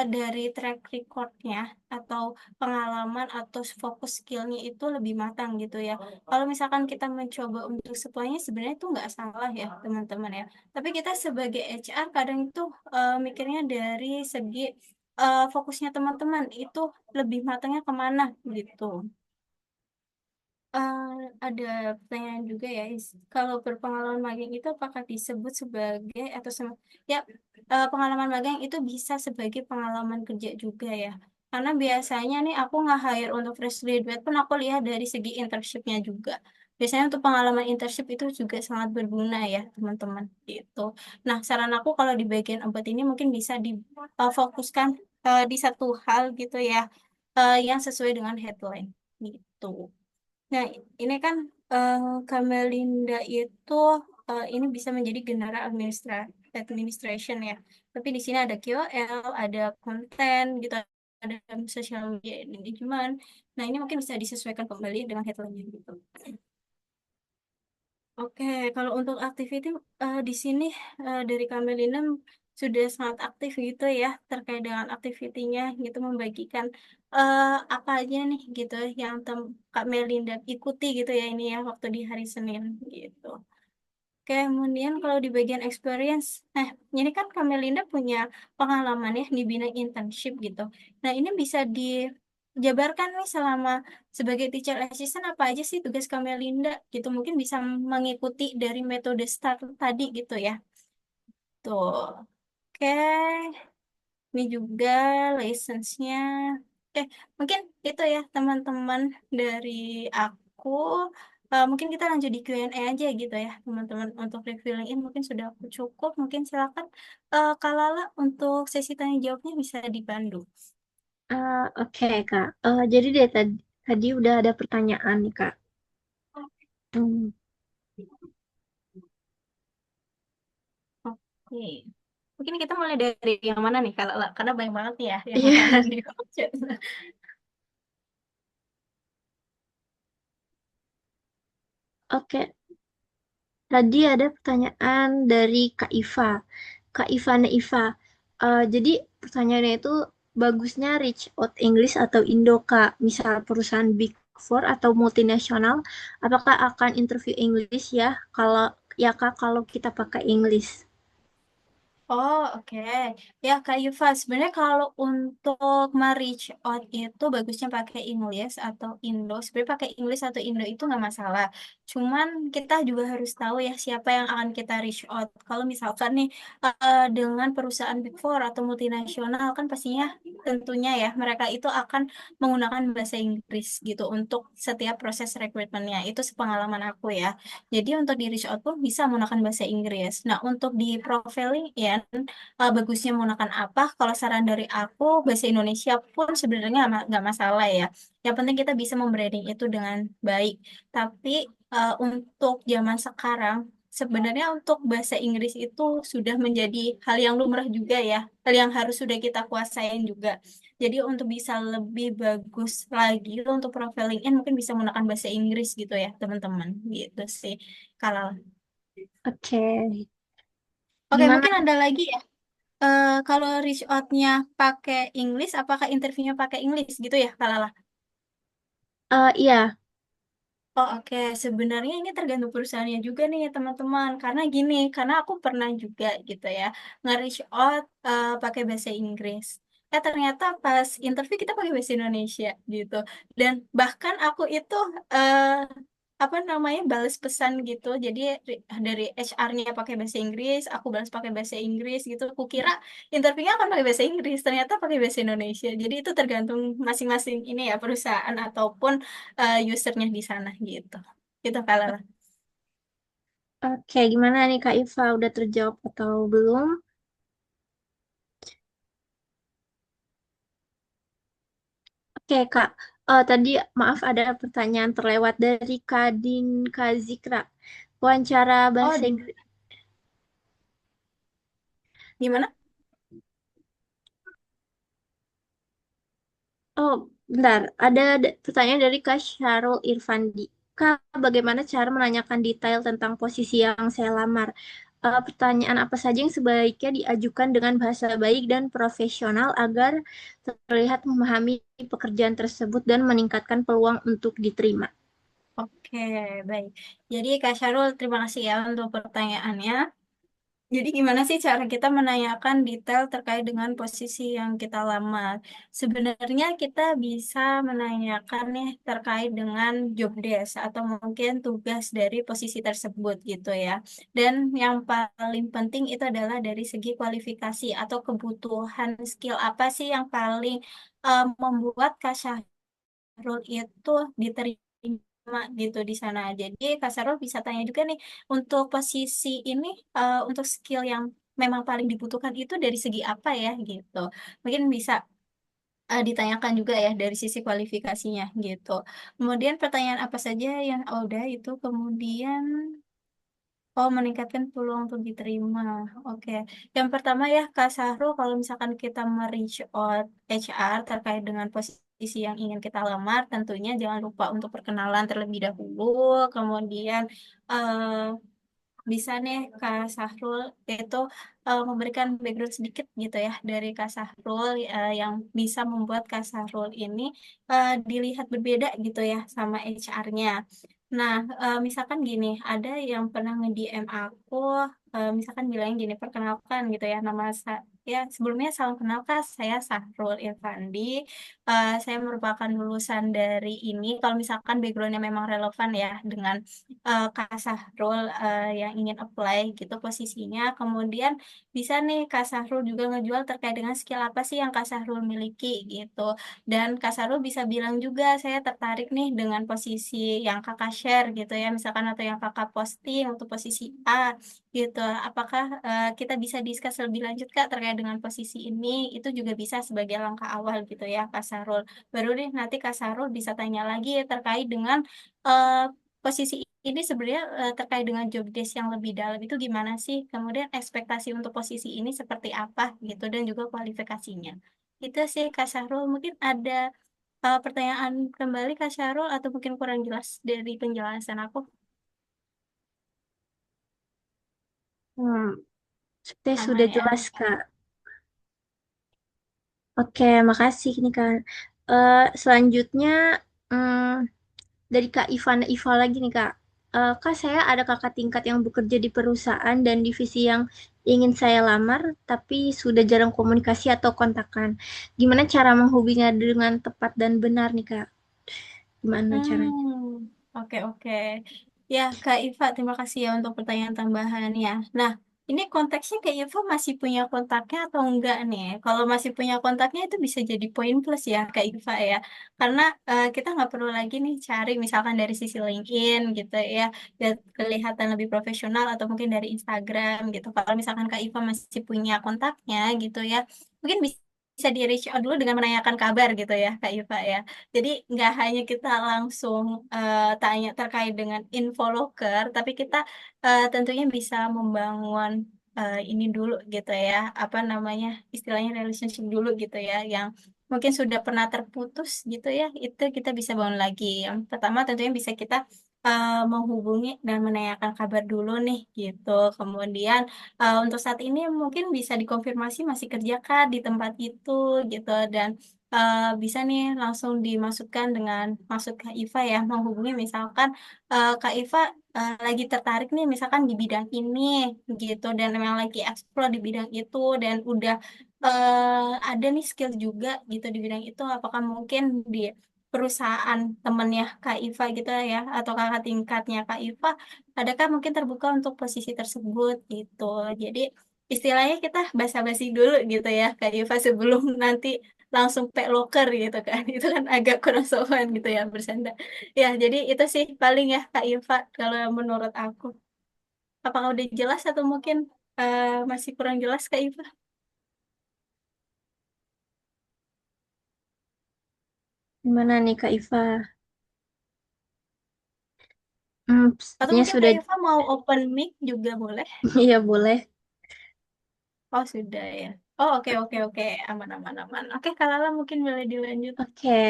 dari track recordnya atau pengalaman atau fokus skillnya itu lebih matang gitu ya. Kalau misalkan kita mencoba untuk semuanya sebenarnya itu nggak salah ya teman-teman ya. Tapi kita sebagai HR kadang itu mikirnya dari segi fokusnya teman-teman itu lebih matangnya kemana gitu. Eh, ada pertanyaan juga ya, kalau berpengalaman magang itu apakah disebut sebagai ya pengalaman magang itu bisa sebagai pengalaman kerja juga ya? Karena biasanya nih aku nge-hire untuk fresh graduate pun aku lihat dari segi internshipnya juga. Biasanya untuk pengalaman internship itu juga sangat berguna ya teman-teman gitu. Nah saran aku kalau di bagian obat ini mungkin bisa difokuskan di satu hal gitu ya, yang sesuai dengan headline gitu. Nah, ini kan eh, Kamelinda itu ini bisa menjadi general administration ya. Tapi di sini ada KOL, ada konten gitu, ada social media management. Nah, ini mungkin bisa disesuaikan kembali dengan headline-nya gitu. Oke, kalau untuk activity di sini dari Kamelina sudah sangat aktif gitu ya terkait dengan aktivitinya gitu membagikan eh, apa aja nih gitu yang Kak Melinda ikuti gitu ya ini ya waktu di hari Senin gitu. Kemudian kalau di bagian experience, nah ini kan Kak Melinda punya pengalaman ya di bidang internship gitu. Nah ini bisa dijabarkan nih selama sebagai teacher assistant apa aja sih tugas Kak Melinda gitu. Mungkin bisa mengikuti dari metode STAR tadi gitu ya. Tuh, oke. Ini juga license-nya. Eh, mungkin itu ya teman-teman dari aku. Mungkin kita lanjut di Q&A aja gitu ya teman-teman. Untuk revealing in mungkin sudah cukup. Mungkin silakan Kak Lala untuk sesi tanya jawabnya bisa dipandu. Oke, Kak. Jadi dari tadi udah ada pertanyaan nih, Kak. Hmm, Oke. Mungkin kita mulai dari yang mana nih Kak Lala? Karena banyak banget nih ya yang ada Iya, di chat. oke. Tadi ada pertanyaan dari Kak Iva. Kak Ivana Iva. Jadi pertanyaannya itu bagusnya reach out English atau Indo, Kak? Misal perusahaan Big Four atau multinasional, apakah akan interview English ya? Kalau ya Kak, kalau kita pakai English. Oh, oke. Ya, Kak Yufa, sebenarnya kalau untuk reach out itu bagusnya pakai English atau Indo. Sebenarnya pakai English atau Indo itu nggak masalah. Cuman kita juga harus tahu ya siapa yang akan kita reach out. Kalau misalkan nih dengan perusahaan Big Four atau multinasional kan pastinya tentunya ya mereka itu akan menggunakan bahasa Inggris gitu untuk setiap proses rekrutmennya. Itu sepengalaman aku ya. Jadi untuk di reach out pun bisa menggunakan bahasa Inggris. Nah, untuk di profiling ya bagusnya menggunakan apa? Kalau saran dari aku, bahasa Indonesia pun sebenarnya nggak masalah ya. Yang penting kita bisa membranding itu dengan baik. Tapi untuk zaman sekarang, sebenarnya untuk bahasa Inggris itu sudah menjadi hal yang lumrah juga ya. Hal yang harus sudah kita kuasain juga. Jadi untuk bisa lebih bagus lagi untuk profiling in mungkin bisa menggunakan bahasa Inggris gitu ya, teman-teman. Gitu sih. Kalau Oke, Oke, gimana? mungkin ada lagi ya. Kalau reach out-nya pakai English, apakah interviewnya pakai English gitu ya, Kak Lala? Iya, Oh, oke. Sebenarnya ini tergantung perusahaannya juga nih, teman-teman. Karena gini, karena aku pernah juga gitu ya, nge-reach out pakai bahasa Inggris. Ternyata pas interview kita pakai bahasa Indonesia gitu. Dan bahkan aku itu eh, apa namanya balas pesan gitu. Jadi dari HR-nya pakai bahasa Inggris, aku balas pakai bahasa Inggris gitu. Kukira interviewnya akan pakai bahasa Inggris, ternyata pakai bahasa Indonesia. Jadi itu tergantung masing-masing ini ya perusahaan ataupun usernya di sana gitu. Gitu Kak Lala. oke. Gimana nih Kak Iva? Udah terjawab atau belum? Oke Kak, tadi maaf ada pertanyaan terlewat dari Kadin Kazikra. Wawancara bahasa Oh, Inggris. gimana? Oh, bentar. Ada pertanyaan dari Kak Syarul Irfandi. Kak, bagaimana cara menanyakan detail tentang posisi yang saya lamar? Pertanyaan apa saja yang sebaiknya diajukan dengan bahasa baik dan profesional agar terlihat memahami pekerjaan tersebut dan meningkatkan peluang untuk diterima? Oke, baik. Jadi Kak Syarul, terima kasih ya untuk pertanyaannya. Jadi gimana sih cara kita menanyakan detail terkait dengan posisi yang kita lamar? Sebenarnya kita bisa menanyakan nih terkait dengan job desk atau mungkin tugas dari posisi tersebut gitu ya. Dan yang paling penting itu adalah dari segi kualifikasi atau kebutuhan skill apa sih yang paling membuat Kak Syahrul itu diterima gitu di sana. Jadi Kak Syahrul bisa tanya juga nih untuk posisi ini untuk skill yang memang paling dibutuhkan itu dari segi apa ya gitu. Mungkin bisa ditanyakan juga ya dari sisi kualifikasinya gitu. Kemudian pertanyaan apa saja yang udah itu kemudian oh, meningkatkan peluang untuk diterima. Oke. Yang pertama ya, Kak Sahrul, kalau misalkan kita reach out HR terkait dengan posisi yang ingin kita lamar, tentunya jangan lupa untuk perkenalan terlebih dahulu. Kemudian eh, bisa nih Kak Sahrul itu memberikan background sedikit gitu ya dari Kak Sahrul yang bisa membuat Kak Sahrul ini dilihat berbeda gitu ya sama HR-nya. Nah, misalkan gini, ada yang pernah nge-DM aku, misalkan bilang gini, perkenalkan gitu ya, ya sebelumnya salam kenal Kak, saya Sahrul Irfandi, saya merupakan lulusan dari ini, kalau misalkan backgroundnya memang relevan ya dengan Kak Sahrul yang ingin apply gitu posisinya. Kemudian bisa nih Kak Sahrul juga ngejual terkait dengan skill apa sih yang Kak Sahrul miliki gitu. Dan Kak Sahrul bisa bilang juga saya tertarik nih dengan posisi yang Kakak share gitu ya. Misalkan atau yang Kakak posting untuk posisi A gitu. Apakah kita bisa discuss lebih lanjut Kak terkait dengan posisi ini? Itu juga bisa sebagai langkah awal gitu ya Kak Sahrul. Baru deh nanti Kak Sahrul bisa tanya lagi terkait dengan posisi ini sebenarnya terkait dengan job desk yang lebih dalam itu gimana sih? Kemudian ekspektasi untuk posisi ini seperti apa gitu dan juga kualifikasinya. Itu sih Kak Syahrul. Mungkin ada pertanyaan kembali Kak Syahrul atau mungkin kurang jelas dari penjelasan aku. Hmm, sepertinya sudah Aman ya. jelas, Kak. Oke, makasih nih, Kak. Selanjutnya, hmm, dari Kak Iva lagi nih, Kak. Kak, saya ada kakak tingkat yang bekerja di perusahaan dan divisi yang ingin saya lamar, tapi sudah jarang komunikasi atau kontakan. Gimana cara menghubunginya dengan tepat dan benar nih, Kak? Gimana caranya? Oke, oke. Ya, Kak Iva, terima kasih ya untuk pertanyaan tambahannya. Nah, ini konteksnya Kak Iva masih punya kontaknya atau enggak nih? Kalau masih punya kontaknya itu bisa jadi poin plus ya, Kak Iva ya. Karena kita nggak perlu lagi nih cari misalkan dari sisi LinkedIn gitu ya, biar kelihatan lebih profesional atau mungkin dari Instagram gitu. Kalau misalkan Kak Iva masih punya kontaknya gitu ya, mungkin bisa di reach out dulu dengan menanyakan kabar gitu ya, Kak Iva ya. Jadi nggak hanya kita langsung tanya terkait dengan info loker, tapi kita tentunya bisa membangun ini dulu gitu ya, apa namanya istilahnya relationship dulu gitu ya, yang mungkin sudah pernah terputus gitu ya, itu kita bisa bangun lagi. Yang pertama tentunya bisa kita menghubungi dan menanyakan kabar dulu nih gitu. Kemudian untuk saat ini mungkin bisa dikonfirmasi masih kerja kah di tempat itu gitu dan bisa nih langsung dimasukkan dengan maksud Kak Iva ya menghubungi misalkan Kak Iva lagi tertarik nih misalkan di bidang ini gitu dan memang lagi explore di bidang itu dan udah ada nih skill juga gitu di bidang itu apakah mungkin di perusahaan temennya Kak Iva gitu ya atau kakak tingkatnya Kak Iva adakah mungkin terbuka untuk posisi tersebut gitu jadi istilahnya kita basa-basi dulu gitu ya Kak Iva sebelum nanti langsung pack locker gitu kan itu kan agak kurang sopan gitu ya bercanda ya jadi itu sih paling ya Kak Iva kalau menurut aku apakah udah jelas atau mungkin masih kurang jelas Kak Iva Gimana nih, Kak Iva? atau Sepertinya mungkin sudah, Kak Iva mau open mic juga boleh iya boleh. oh sudah ya oh oke oke oke aman aman aman oke Kak Lala mungkin boleh dilanjut. Oke,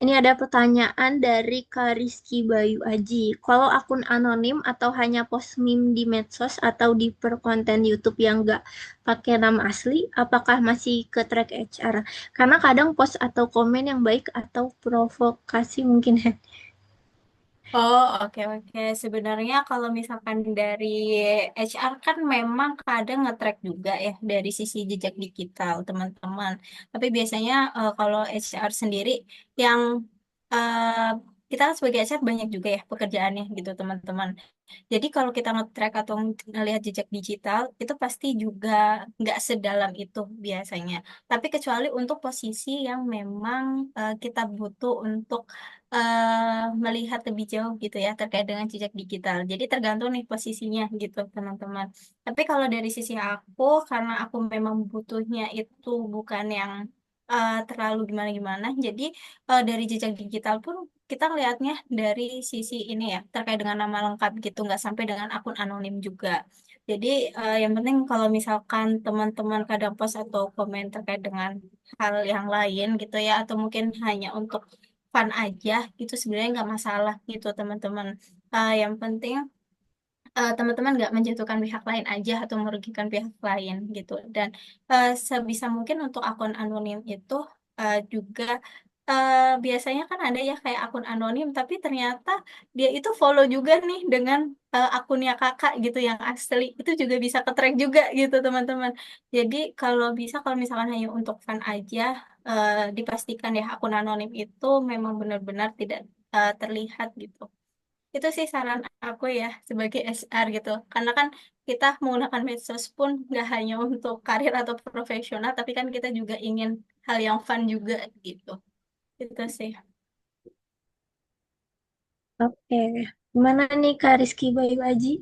ini ada pertanyaan dari Kak Rizky Bayu Aji. Kalau akun anonim atau hanya post meme di medsos atau di per konten YouTube yang nggak pakai nama asli, apakah masih ke track HR? Karena kadang post atau komen yang baik atau provokasi mungkin ya. Oh, oke oke. Sebenarnya kalau misalkan dari HR kan memang kadang nge-track juga ya dari sisi jejak digital teman-teman. Tapi biasanya kalau HR sendiri yang eh, kita kan sebagai HR banyak juga ya pekerjaannya gitu teman-teman. Jadi kalau kita nge-track atau ngelihat jejak digital itu pasti juga nggak sedalam itu biasanya. Tapi kecuali untuk posisi yang memang kita butuh untuk melihat lebih jauh gitu ya terkait dengan jejak digital. Jadi tergantung nih posisinya gitu teman-teman. Tapi kalau dari sisi aku karena aku memang butuhnya itu bukan yang terlalu gimana-gimana. Jadi dari jejak digital pun kita ngelihatnya dari sisi ini ya terkait dengan nama lengkap gitu nggak sampai dengan akun anonim juga. Jadi yang penting kalau misalkan teman-teman kadang post atau komen terkait dengan hal yang lain gitu ya atau mungkin hanya untuk fun aja gitu sebenarnya nggak masalah gitu teman-teman. Yang penting teman-teman nggak menjatuhkan pihak lain aja atau merugikan pihak lain gitu dan sebisa mungkin untuk akun anonim itu juga biasanya kan ada ya kayak akun anonim tapi ternyata dia itu follow juga nih dengan akunnya kakak gitu yang asli itu juga bisa ke-track juga gitu teman-teman jadi kalau bisa kalau misalkan hanya untuk fun aja dipastikan ya akun anonim itu memang benar-benar tidak terlihat gitu itu sih saran aku ya sebagai SR gitu. Karena kan kita menggunakan medsos pun nggak hanya untuk karir atau profesional, tapi kan kita juga ingin hal yang fun juga gitu. Itu sih. Oke, gimana nih Kak Rizky Bayu Aji?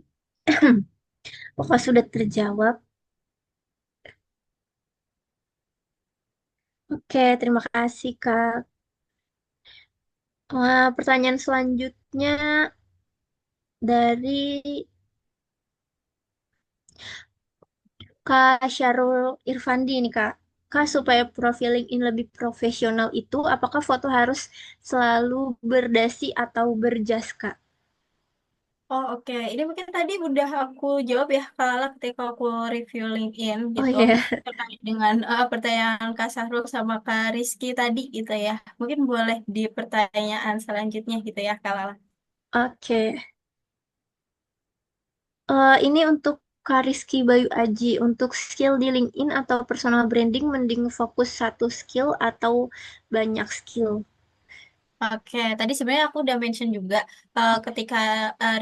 Apakah sudah terjawab? Oke, terima kasih Kak. Pertanyaan selanjutnya dari Kak Syarul Irfandi nih Kak. Kak, supaya profil LinkedIn lebih profesional itu, apakah foto harus selalu berdasi atau berjas, Kak? Oh oke, ini mungkin tadi udah aku jawab ya kalau ketika aku review LinkedIn Oh gitu iya, terkait dengan pertanyaan Kak Sahrul sama Kak Rizky tadi gitu ya. Mungkin boleh di pertanyaan selanjutnya gitu ya Kak Lala. oke. Ini untuk Kariski Bayu Aji, untuk skill di LinkedIn atau personal branding, mending fokus satu skill atau banyak skill? Oke, tadi sebenarnya aku udah mention juga ketika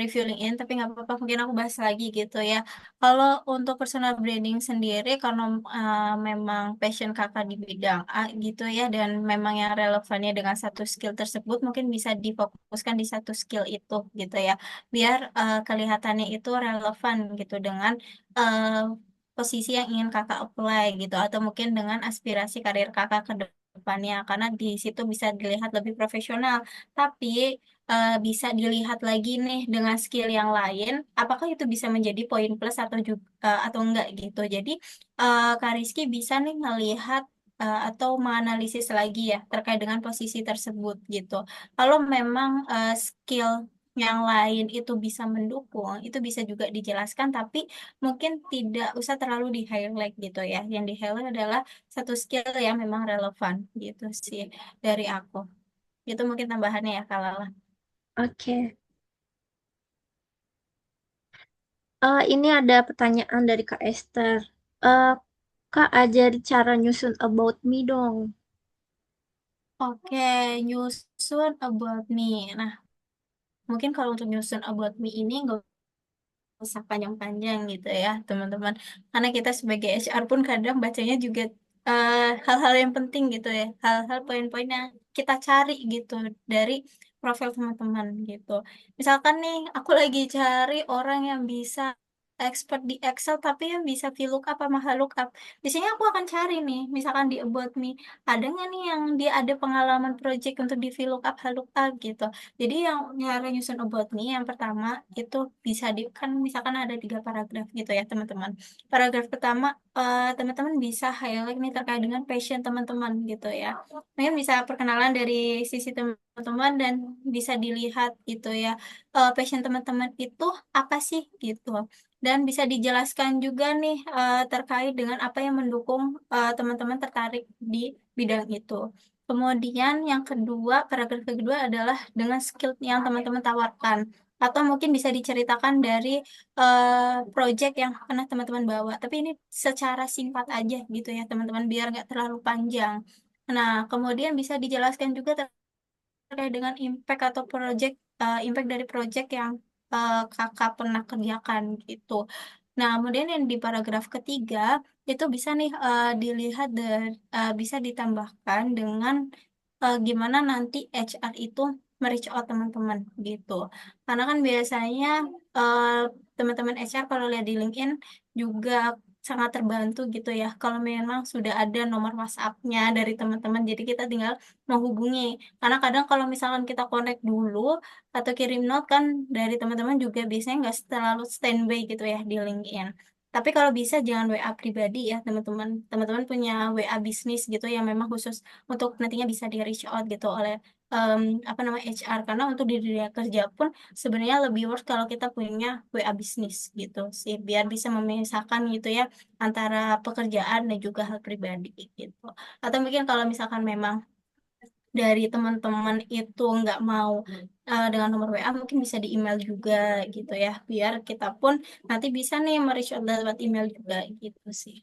review LinkedIn, tapi nggak apa-apa, mungkin aku bahas lagi gitu ya. Kalau untuk personal branding sendiri, karena memang passion kakak di bidang A gitu ya, dan memang yang relevannya dengan satu skill tersebut, mungkin bisa difokuskan di satu skill itu gitu ya, biar kelihatannya itu relevan gitu dengan eh, posisi yang ingin kakak apply gitu, atau mungkin dengan aspirasi karir kakak ke depannya, karena di situ bisa dilihat lebih profesional. Tapi bisa dilihat lagi nih dengan skill yang lain, apakah itu bisa menjadi poin plus atau juga atau enggak gitu. Jadi Kak Rizky bisa nih melihat atau menganalisis lagi ya terkait dengan posisi tersebut gitu. Kalau memang skill yang lain itu bisa mendukung, itu bisa juga dijelaskan, tapi mungkin tidak usah terlalu di highlight gitu ya. Yang di highlight adalah satu skill yang memang relevan gitu sih dari aku. Itu mungkin tambahannya ya kalau Oke. Ini ada pertanyaan dari Kak Esther. Eh, Kak, ajari cara nyusun about me dong. oke, nyusun about me. Nah, mungkin kalau untuk nyusun about me ini nggak usah panjang-panjang gitu ya, teman-teman. Karena kita sebagai HR pun kadang bacanya juga hal-hal yang penting gitu ya, hal-hal poin-poin yang kita cari gitu dari profil teman-teman gitu. Misalkan nih, aku lagi cari orang yang bisa expert di Excel tapi yang bisa VLOOKUP sama HLOOKUP. Di sini aku akan cari nih, misalkan di About Me, ada nggak nih yang dia ada pengalaman project untuk di VLOOKUP, HLOOKUP gitu. Jadi yang nyari nyusun about me yang pertama itu bisa di kan misalkan ada 3 paragraf gitu ya teman-teman. Paragraf pertama teman-teman bisa highlight nih terkait dengan passion teman-teman gitu ya. Mungkin bisa perkenalan dari sisi teman-teman dan bisa dilihat gitu ya passion teman-teman itu apa sih gitu. Dan bisa dijelaskan juga nih terkait dengan apa yang mendukung teman-teman tertarik di bidang itu. Kemudian yang kedua, paragraf kedua adalah dengan skill yang teman-teman tawarkan. Atau mungkin bisa diceritakan dari project yang pernah teman-teman bawa. Tapi ini secara singkat aja gitu ya teman-teman, biar nggak terlalu panjang. Nah, kemudian bisa dijelaskan juga terkait dengan impact atau project, impact dari project yang kakak pernah kerjakan gitu. Nah, kemudian yang di paragraf ketiga itu bisa nih dilihat dan bisa ditambahkan dengan gimana nanti HR itu reach out teman-teman gitu. Karena kan biasanya eh, teman-teman HR kalau lihat di LinkedIn juga sangat terbantu gitu ya. Kalau memang sudah ada nomor WhatsApp-nya dari teman-teman, jadi kita tinggal menghubungi. Karena kadang kalau misalkan kita connect dulu atau kirim note kan dari teman-teman juga biasanya nggak terlalu standby gitu ya di LinkedIn. Tapi kalau bisa jangan WA pribadi ya teman-teman. Teman-teman punya WA bisnis gitu yang memang khusus untuk nantinya bisa di reach out gitu oleh apa namanya HR. Karena untuk di dunia kerja pun sebenarnya lebih worth kalau kita punya WA bisnis gitu sih, biar bisa memisahkan gitu ya antara pekerjaan dan juga hal pribadi gitu. Atau mungkin kalau misalkan memang dari teman-teman itu nggak mau dengan nomor WA, mungkin bisa di email juga gitu ya, biar kita pun nanti bisa nih mereach out lewat email juga gitu sih.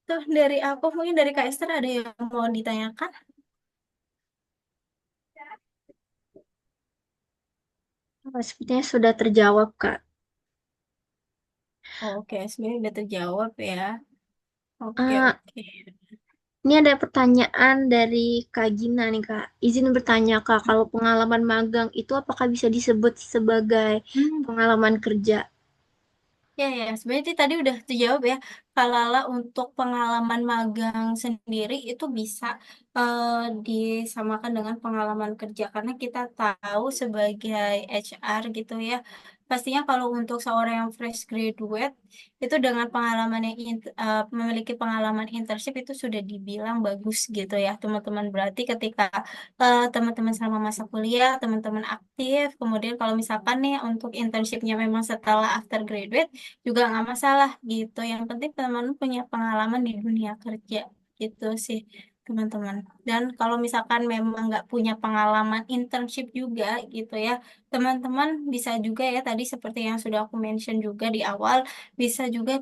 Tuh dari aku, mungkin dari Kak Esther ada yang mau ditanyakan? Sepertinya sudah terjawab, Kak. Oke, sebenarnya udah terjawab ya. Oke, Eh, oke. ini ada pertanyaan dari Kak Gina nih, Kak. Izin bertanya, Kak, kalau pengalaman magang itu apakah bisa disebut sebagai Hmm. pengalaman kerja? Ya, ya, sebenarnya sih tadi udah terjawab ya. Kalau untuk pengalaman magang sendiri itu bisa eh, disamakan dengan pengalaman kerja karena kita tahu sebagai HR gitu ya. Pastinya kalau untuk seorang yang fresh graduate itu dengan pengalaman yang memiliki pengalaman internship itu sudah dibilang bagus gitu ya, teman-teman. Berarti ketika teman-teman selama masa kuliah, teman-teman aktif, kemudian kalau misalkan nih untuk internshipnya memang setelah after graduate juga nggak masalah gitu. Yang penting teman-teman punya pengalaman di dunia kerja gitu sih. teman-teman. Dan kalau misalkan memang nggak punya pengalaman internship juga gitu ya, teman-teman bisa juga ya tadi seperti yang sudah aku mention juga di awal, bisa juga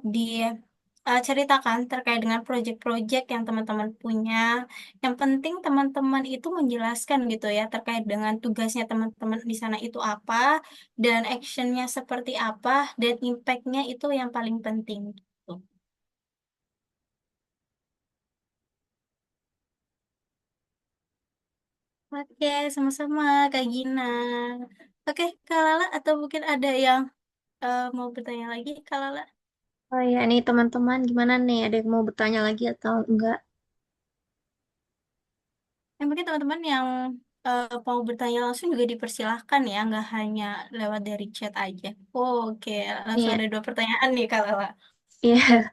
ceritakan terkait dengan proyek-proyek yang teman-teman punya. Yang penting teman-teman itu menjelaskan gitu ya terkait dengan tugasnya teman-teman di sana itu apa, dan actionnya seperti apa, dan impact-nya itu yang paling penting. Gitu. Oke, sama-sama Kak Gina. Oke, Kak Lala, atau mungkin ada yang mau bertanya lagi, Kak Lala? Oh ya, nih teman-teman gimana nih? Ada yang mau bertanya lagi atau enggak? Yang mungkin teman-teman yang mau bertanya langsung juga dipersilahkan ya, nggak hanya lewat dari chat aja. Oke, langsung Nih, ada dua pertanyaan nih, Kak Lala. ya.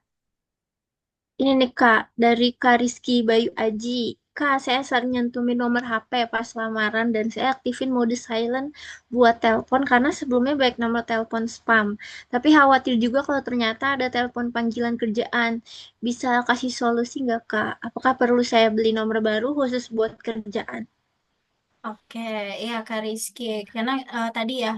Ini nih Kak, dari Kak Rizky Bayu Aji. Kak, saya sering nyantumin nomor HP pas lamaran dan saya aktifin mode silent buat telepon karena sebelumnya baik nomor telepon spam. Tapi khawatir juga kalau ternyata ada telepon panggilan kerjaan. Bisa kasih solusi nggak Kak? Apakah perlu saya beli nomor baru khusus buat kerjaan? Oke, ya Kak Rizky, karena tadi ya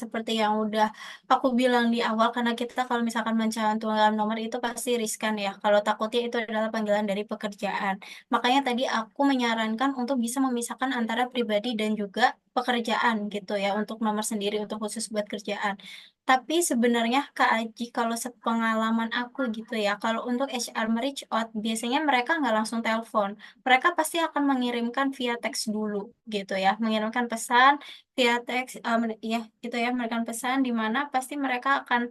seperti yang udah aku bilang di awal, karena kita kalau misalkan mencantumkan nomor itu pasti riskan ya, kalau takutnya itu adalah panggilan dari pekerjaan. Makanya tadi aku menyarankan untuk bisa memisahkan antara pribadi dan juga pekerjaan gitu ya, untuk nomor sendiri untuk khusus buat kerjaan. Tapi sebenarnya Kak Aji, kalau sepengalaman aku gitu ya, kalau untuk HR reach out, biasanya mereka nggak langsung telepon, mereka pasti akan mengirimkan via teks dulu gitu ya, mengirimkan pesan via teks, ya gitu ya, mengirimkan pesan di mana pasti mereka akan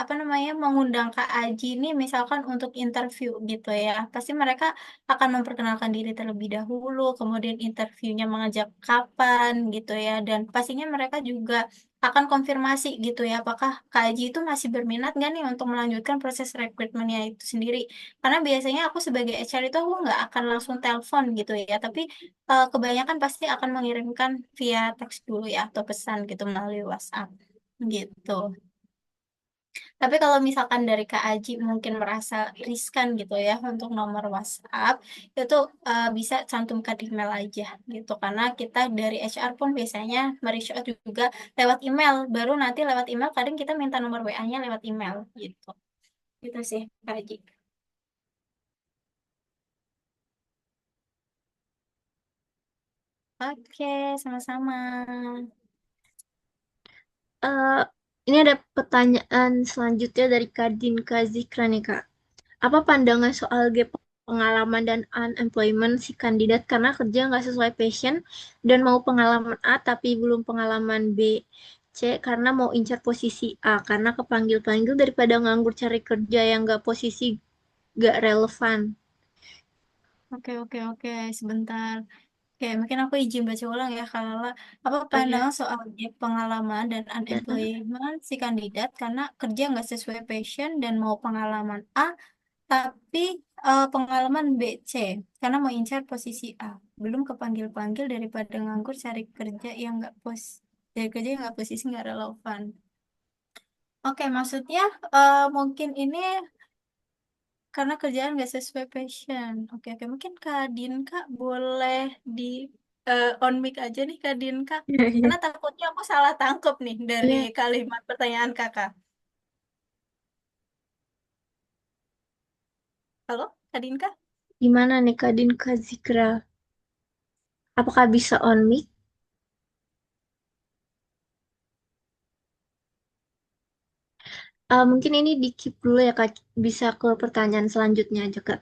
apa namanya, mengundang Kak Aji ini misalkan untuk interview gitu ya, pasti mereka akan memperkenalkan diri terlebih dahulu, kemudian interviewnya mengajak kapan gitu ya, dan pastinya mereka juga akan konfirmasi gitu ya, apakah Kak Aji itu masih berminat nggak nih untuk melanjutkan proses rekrutmennya itu sendiri. Karena biasanya aku sebagai HR itu aku nggak akan langsung telepon gitu ya, tapi kebanyakan pasti akan mengirimkan via teks dulu ya atau pesan gitu melalui WhatsApp gitu. Tapi kalau misalkan dari Kak Aji mungkin merasa riskan gitu ya untuk nomor WhatsApp, itu bisa cantumkan email aja gitu. Karena kita dari HR pun biasanya mereach out juga lewat email, baru nanti lewat email kadang kita minta nomor WA-nya lewat email gitu. Gitu sih Kak Aji. Oke, sama-sama. Eh, ini ada pertanyaan selanjutnya dari Kadin Kazikra nih Kak. Apa pandangan soal gap pengalaman dan unemployment si kandidat karena kerja nggak sesuai passion dan mau pengalaman A tapi belum pengalaman B, C karena mau incar posisi A karena kepanggil-panggil daripada nganggur cari kerja yang nggak posisi nggak relevan. Oke, oke, oke. Sebentar. Oke, mungkin aku izin baca ulang ya, kalau apa Oh ya, pandangan soal gap pengalaman dan dan unemployment si kandidat karena kerja nggak sesuai passion dan mau pengalaman A, tapi pengalaman B, C, karena mau incar posisi A. Belum kepanggil-panggil daripada nganggur cari kerja yang nggak cari kerja yang nggak posisi nggak relevan. Oke, maksudnya mungkin ini karena kerjaan nggak sesuai passion. Oke, oke. Mungkin Kak Dinka boleh di on mic aja nih Kak Dinka. iya iya Karena takutnya aku salah tangkep nih dari iya. kalimat pertanyaan kakak. Halo, Kak Dinka? Gimana nih Kadin Kazikra? Apakah bisa on mic? Mungkin ini di keep dulu ya Kak. Bisa ke pertanyaan selanjutnya aja Kak.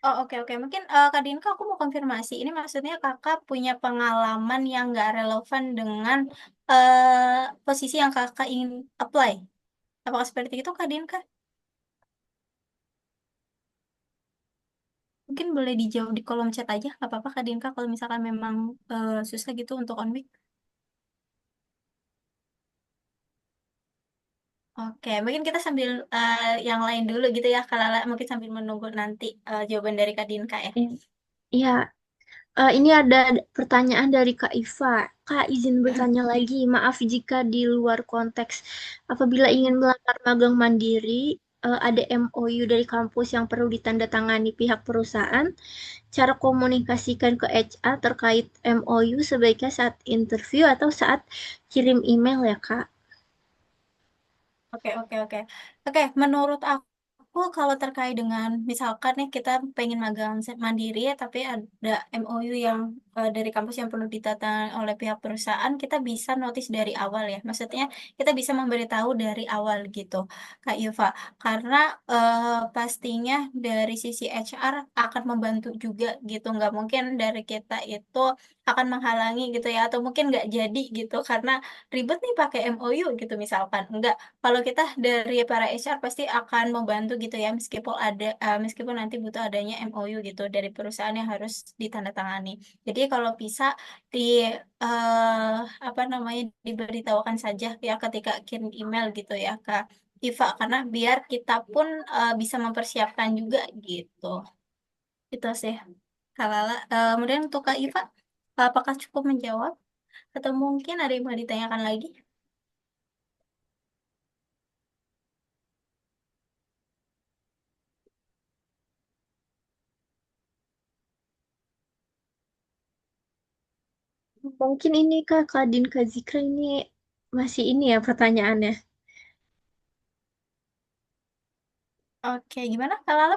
Oh, oke, oke. Mungkin Kak Dinka aku mau konfirmasi. Ini maksudnya kakak punya pengalaman yang nggak relevan dengan posisi yang kakak ingin apply. Apakah seperti itu Kak Dinka? Mungkin boleh dijawab di kolom chat aja, nggak apa-apa Kak Dinka kalau misalkan memang susah gitu untuk on mic. Oke, mungkin kita sambil yang lain dulu gitu ya, kalau mungkin sambil menunggu nanti jawaban dari Kak Dinka ya. Eh, Iya, ini ada pertanyaan dari Kak Iva. Kak, izin bertanya lagi. Maaf jika di luar konteks. Apabila ingin melamar magang mandiri, ada MOU dari kampus yang perlu ditandatangani pihak perusahaan, cara komunikasikan ke HR terkait MOU sebaiknya saat interview atau saat kirim email ya, Kak. Oke, oke, oke. Oke, menurut aku kalau terkait dengan misalkan nih kita pengen magang mandiri ya, tapi ada MOU yang dari kampus yang perlu ditata oleh pihak perusahaan, kita bisa notice dari awal ya. Maksudnya kita bisa memberitahu dari awal gitu, Kak Yuva. Karena pastinya dari sisi HR akan membantu juga gitu. Nggak mungkin dari kita itu akan menghalangi gitu ya, atau mungkin nggak jadi gitu karena ribet nih pakai MOU gitu misalkan. Enggak, kalau kita dari para HR pasti akan membantu gitu ya, meskipun nanti butuh adanya MOU gitu dari perusahaan yang harus ditandatangani. Jadi kalau bisa di eh, apa namanya diberitahukan saja ya ketika kirim email gitu ya Kak Iva, karena biar kita pun bisa mempersiapkan juga gitu. Itu sih. Kak Lala. Kemudian untuk Kak Iva, apakah cukup menjawab atau mungkin ada yang mau ditanyakan lagi? Mungkin ini Kak, Kadin Kak Zikra ini masih ini ya pertanyaannya. Oke, gimana Kak Lala?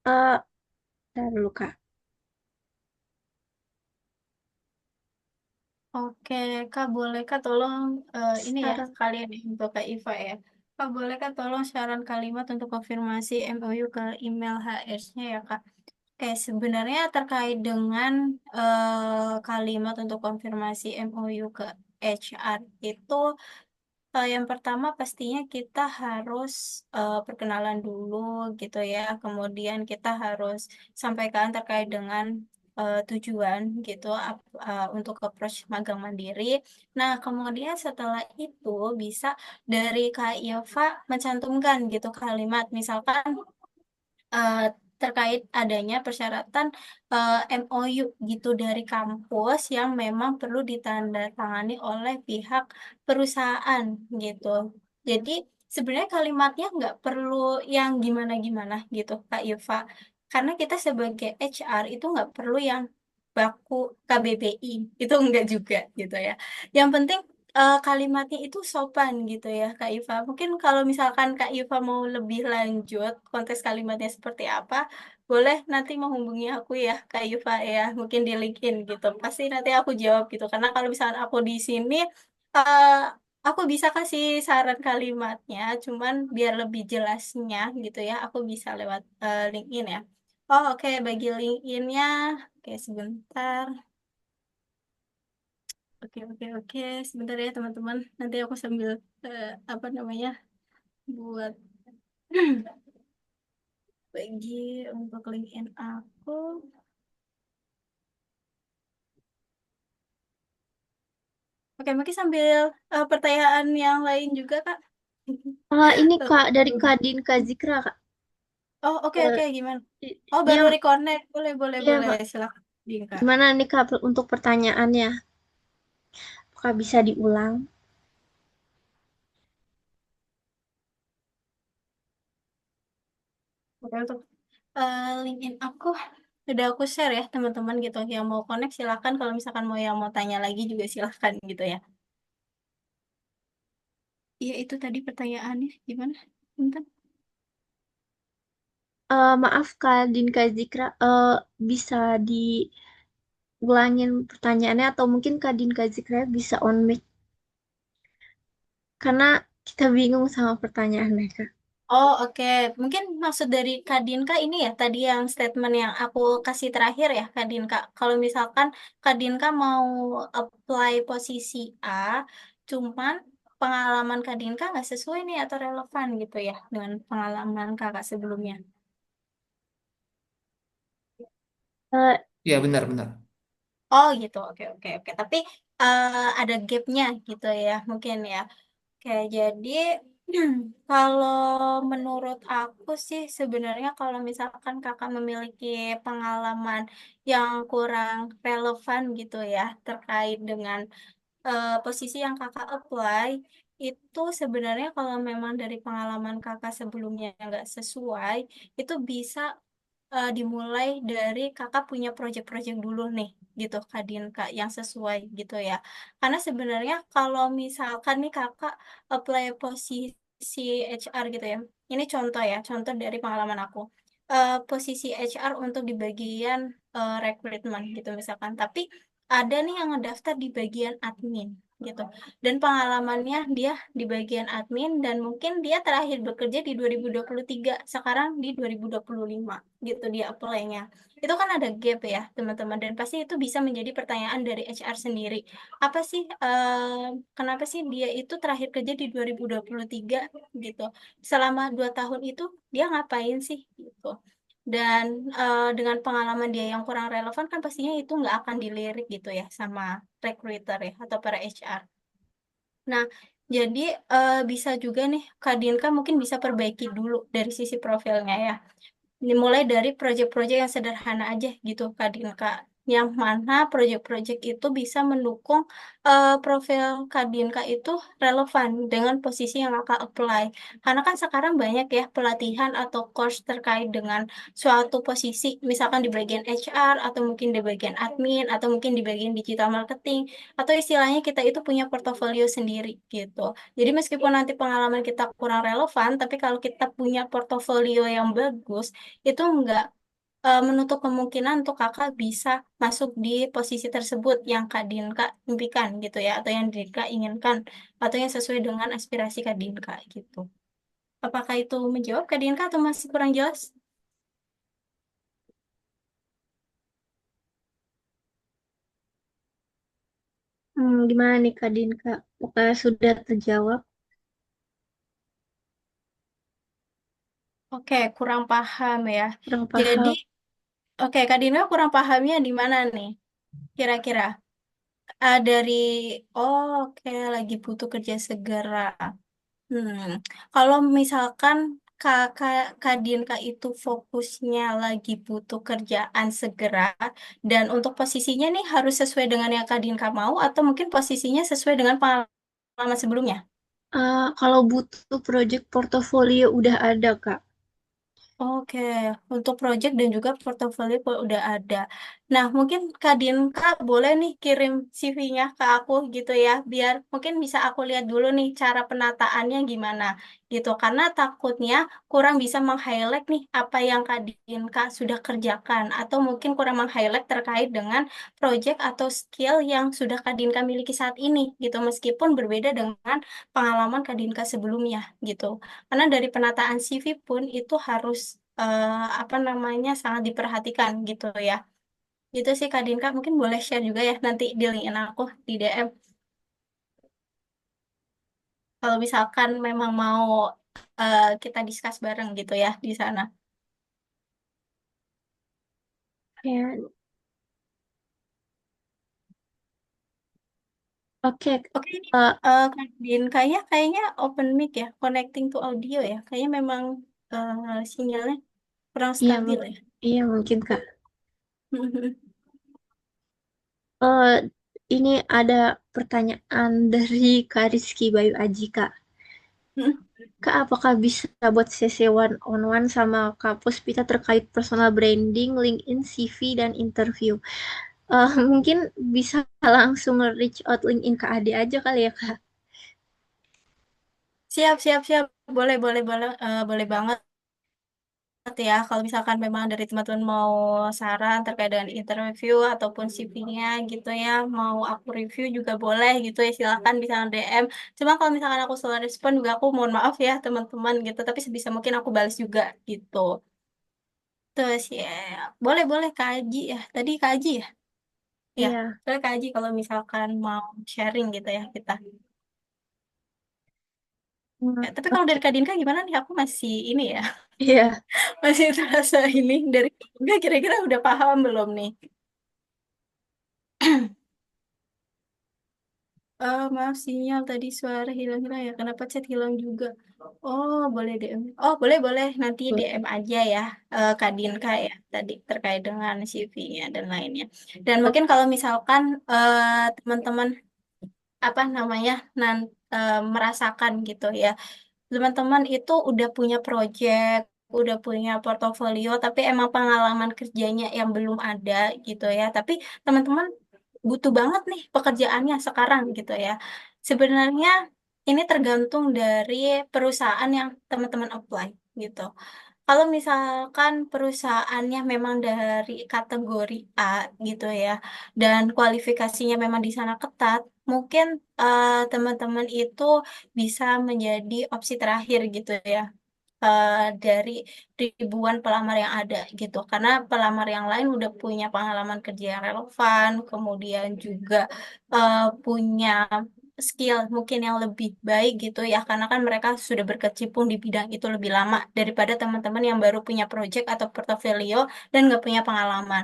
Eh, Ntar dulu Kak. Oke, Kak, boleh Kak tolong ini ya Saran. kalian ya, untuk Kak Iva ya. Kak, boleh Kak tolong saran kalimat untuk konfirmasi MOU ke email HR-nya ya Kak. Oke, sebenarnya terkait dengan kalimat untuk konfirmasi MOU ke HR itu yang pertama pastinya kita harus perkenalan dulu gitu ya. Kemudian kita harus sampaikan terkait dengan tujuan gitu untuk approach magang mandiri. Nah, kemudian setelah itu bisa dari Kak Yova mencantumkan gitu kalimat misalkan eh, terkait adanya persyaratan MOU gitu dari kampus yang memang perlu ditandatangani oleh pihak perusahaan gitu. Jadi sebenarnya kalimatnya nggak perlu yang gimana-gimana gitu, Kak Yufa. Karena kita sebagai HR itu nggak perlu yang baku KBBI, itu enggak juga gitu ya. Yang penting kalimatnya itu sopan gitu ya Kak Iva. Mungkin kalau misalkan Kak Iva mau lebih lanjut konteks kalimatnya seperti apa, boleh nanti menghubungi aku ya Kak Iva ya, mungkin di LinkedIn gitu. Pasti nanti aku jawab gitu. Karena kalau misalkan aku di sini, eh, aku bisa kasih saran kalimatnya, cuman biar lebih jelasnya gitu ya, aku bisa lewat LinkedIn ya. Oh oke, bagi LinkedIn-nya, oke sebentar. Oke, oke, oke. Sebentar ya teman-teman. Nanti aku sambil apa namanya buat bagi untuk LinkedIn aku. Oke, mungkin sambil pertanyaan yang lain juga Kak. Ini Tuh. Kak dari Kadin Kak Zikra Kak. Oh oke, Eh, oke, gimana? Oh baru yang reconnect. Boleh, boleh, Iya boleh. Kak. Silakan, Kak. Gimana nih Kak untuk pertanyaannya? Apakah bisa diulang? Oke, untuk LinkedIn aku udah aku share ya teman-teman gitu. Yang mau connect silakan. Kalau misalkan mau yang mau tanya lagi juga silakan gitu ya. Iya itu tadi pertanyaannya gimana? Bentar. Maaf Kak Din Kak Zikra, bisa diulangin pertanyaannya atau mungkin Kak Din Kak Zikra bisa on mic karena kita bingung sama pertanyaannya Kak. Oh, oke. Mungkin maksud dari Kadinka ini ya, tadi yang statement yang aku kasih terakhir ya, Kadinka. Kalau misalkan Kadinka mau apply posisi A, cuman pengalaman Kadinka nggak sesuai nih atau relevan gitu ya dengan pengalaman kakak sebelumnya. Eh, Iya benar-benar. Oh gitu, oke, oke, oke. Tapi ada gapnya gitu ya, mungkin ya. Oke, jadi kalau menurut aku sih sebenarnya kalau misalkan kakak memiliki pengalaman yang kurang relevan gitu ya terkait dengan posisi yang kakak apply, itu sebenarnya kalau memang dari pengalaman kakak sebelumnya nggak sesuai, itu bisa dimulai dari kakak punya proyek-proyek dulu nih, gitu, Kak, yang sesuai gitu ya. Karena sebenarnya kalau misalkan nih kakak apply posisi HR gitu ya, ini contoh ya, contoh dari pengalaman aku. Posisi HR untuk di bagian rekrutmen gitu misalkan, tapi ada nih yang ngedaftar di bagian admin gitu. Dan pengalamannya dia di bagian admin dan mungkin dia terakhir bekerja di 2023, sekarang di 2025 gitu dia apply-nya. Itu kan ada gap ya, teman-teman, dan pasti itu bisa menjadi pertanyaan dari HR sendiri. Apa sih kenapa sih dia itu terakhir kerja di 2023 gitu. Selama 2 tahun itu dia ngapain sih gitu. Dan dengan pengalaman dia yang kurang relevan kan pastinya itu nggak akan dilirik gitu ya sama recruiter ya atau para HR. Nah, jadi bisa juga nih Kak Dinka mungkin bisa perbaiki dulu dari sisi profilnya ya. Dimulai dari proyek-proyek yang sederhana aja gitu Kak Dinka. Yang mana proyek-proyek itu bisa mendukung profil Kak Dinka itu relevan dengan posisi yang Kakak apply. Karena kan sekarang banyak ya pelatihan atau course terkait dengan suatu posisi, misalkan di bagian HR, atau mungkin di bagian admin, atau mungkin di bagian digital marketing, atau istilahnya kita itu punya portofolio sendiri gitu. Jadi meskipun nanti pengalaman kita kurang relevan, tapi kalau kita punya portofolio yang bagus, itu enggak menutup kemungkinan untuk kakak bisa masuk di posisi tersebut yang Kak Dinka impikan gitu ya, atau yang Dinka inginkan, atau yang sesuai dengan aspirasi Kak Dinka gitu. Apakah itu menjawab Kak Dinka atau masih kurang jelas? Gimana nih Kak Dinka? Apakah sudah terjawab? Oke, kurang paham ya. Kurang Jadi, paham. oke, Kak Dinka kurang pahamnya di mana nih? Kira-kira? Dari, oh, oke, lagi butuh kerja segera. Hmm, kalau misalkan Kak Dinka itu fokusnya lagi butuh kerjaan segera, dan untuk posisinya nih harus sesuai dengan yang Kak Dinka mau, atau mungkin posisinya sesuai dengan pengalaman sebelumnya? Kalau butuh project portofolio udah ada Kak. Oke, untuk project dan juga portofolio udah ada. Nah, mungkin Kak Dinka boleh nih kirim CV-nya ke aku gitu ya, biar mungkin bisa aku lihat dulu nih cara penataannya gimana gitu. Karena takutnya kurang bisa meng-highlight nih apa yang Kak Dinka sudah kerjakan, atau mungkin kurang meng-highlight terkait dengan project atau skill yang sudah Kak Dinka miliki saat ini gitu, meskipun berbeda dengan pengalaman Kak Dinka sebelumnya gitu. Karena dari penataan CV pun itu harus apa namanya sangat diperhatikan gitu ya. Gitu sih Kak Dinka, mungkin boleh share juga ya nanti di linkin aku di DM. Kalau misalkan memang mau kita discuss bareng gitu ya di sana. Ya, oke. Oke, ini eh, Kak Dinka ya kayaknya open mic ya, connecting to audio ya. Kayaknya memang sinyalnya kurang iya, stabil ya. iya mungkin Kak. Eh, ini ada pertanyaan dari Kak Rizky Bayu Aji Kak. Kak, apakah bisa buat sesi one on one sama Kak Puspita terkait personal branding, LinkedIn, CV, dan interview? Mungkin bisa langsung reach out LinkedIn Kak Ade aja kali ya Kak. Siap, siap, siap. Boleh, boleh, boleh, boleh banget ya, kalau misalkan memang dari teman-teman mau saran terkait dengan interview ataupun CV-nya gitu ya, mau aku review juga boleh gitu ya, silakan bisa DM. Cuma kalau misalkan aku selalu respon juga aku mohon maaf ya teman-teman gitu, tapi sebisa mungkin aku balas juga gitu. Terus ya, boleh boleh kaji ya. Tadi kaji ya, ya. Iya. Boleh kaji kalau misalkan mau sharing gitu ya kita. Hmm, Ya, tapi kalau dari oke. Kak Dinka gimana nih? Aku masih ini ya, Iya. masih terasa ini dari Kak Dinka kira-kira udah paham belum nih? Maaf sinyal tadi suara hilang-hilang ya. Kenapa chat hilang juga? Oh, boleh DM. Oh, boleh boleh. Nanti DM aja ya, Kak Dinka ya tadi terkait dengan CV-nya dan lainnya. Dan mungkin Oke. kalau misalkan teman-teman apa namanya nanti merasakan gitu ya. Teman-teman itu udah punya project, udah punya portofolio, tapi emang pengalaman kerjanya yang belum ada gitu ya. Tapi teman-teman butuh banget nih pekerjaannya sekarang gitu ya. Sebenarnya ini tergantung dari perusahaan yang teman-teman apply gitu. Kalau misalkan perusahaannya memang dari kategori A gitu ya, dan kualifikasinya memang di sana ketat, mungkin teman-teman itu bisa menjadi opsi terakhir gitu ya, dari ribuan pelamar yang ada gitu. Karena pelamar yang lain udah punya pengalaman kerja yang relevan, kemudian juga punya skill mungkin yang lebih baik gitu ya, karena kan mereka sudah berkecimpung di bidang itu lebih lama daripada teman-teman yang baru punya project atau portofolio dan nggak punya pengalaman.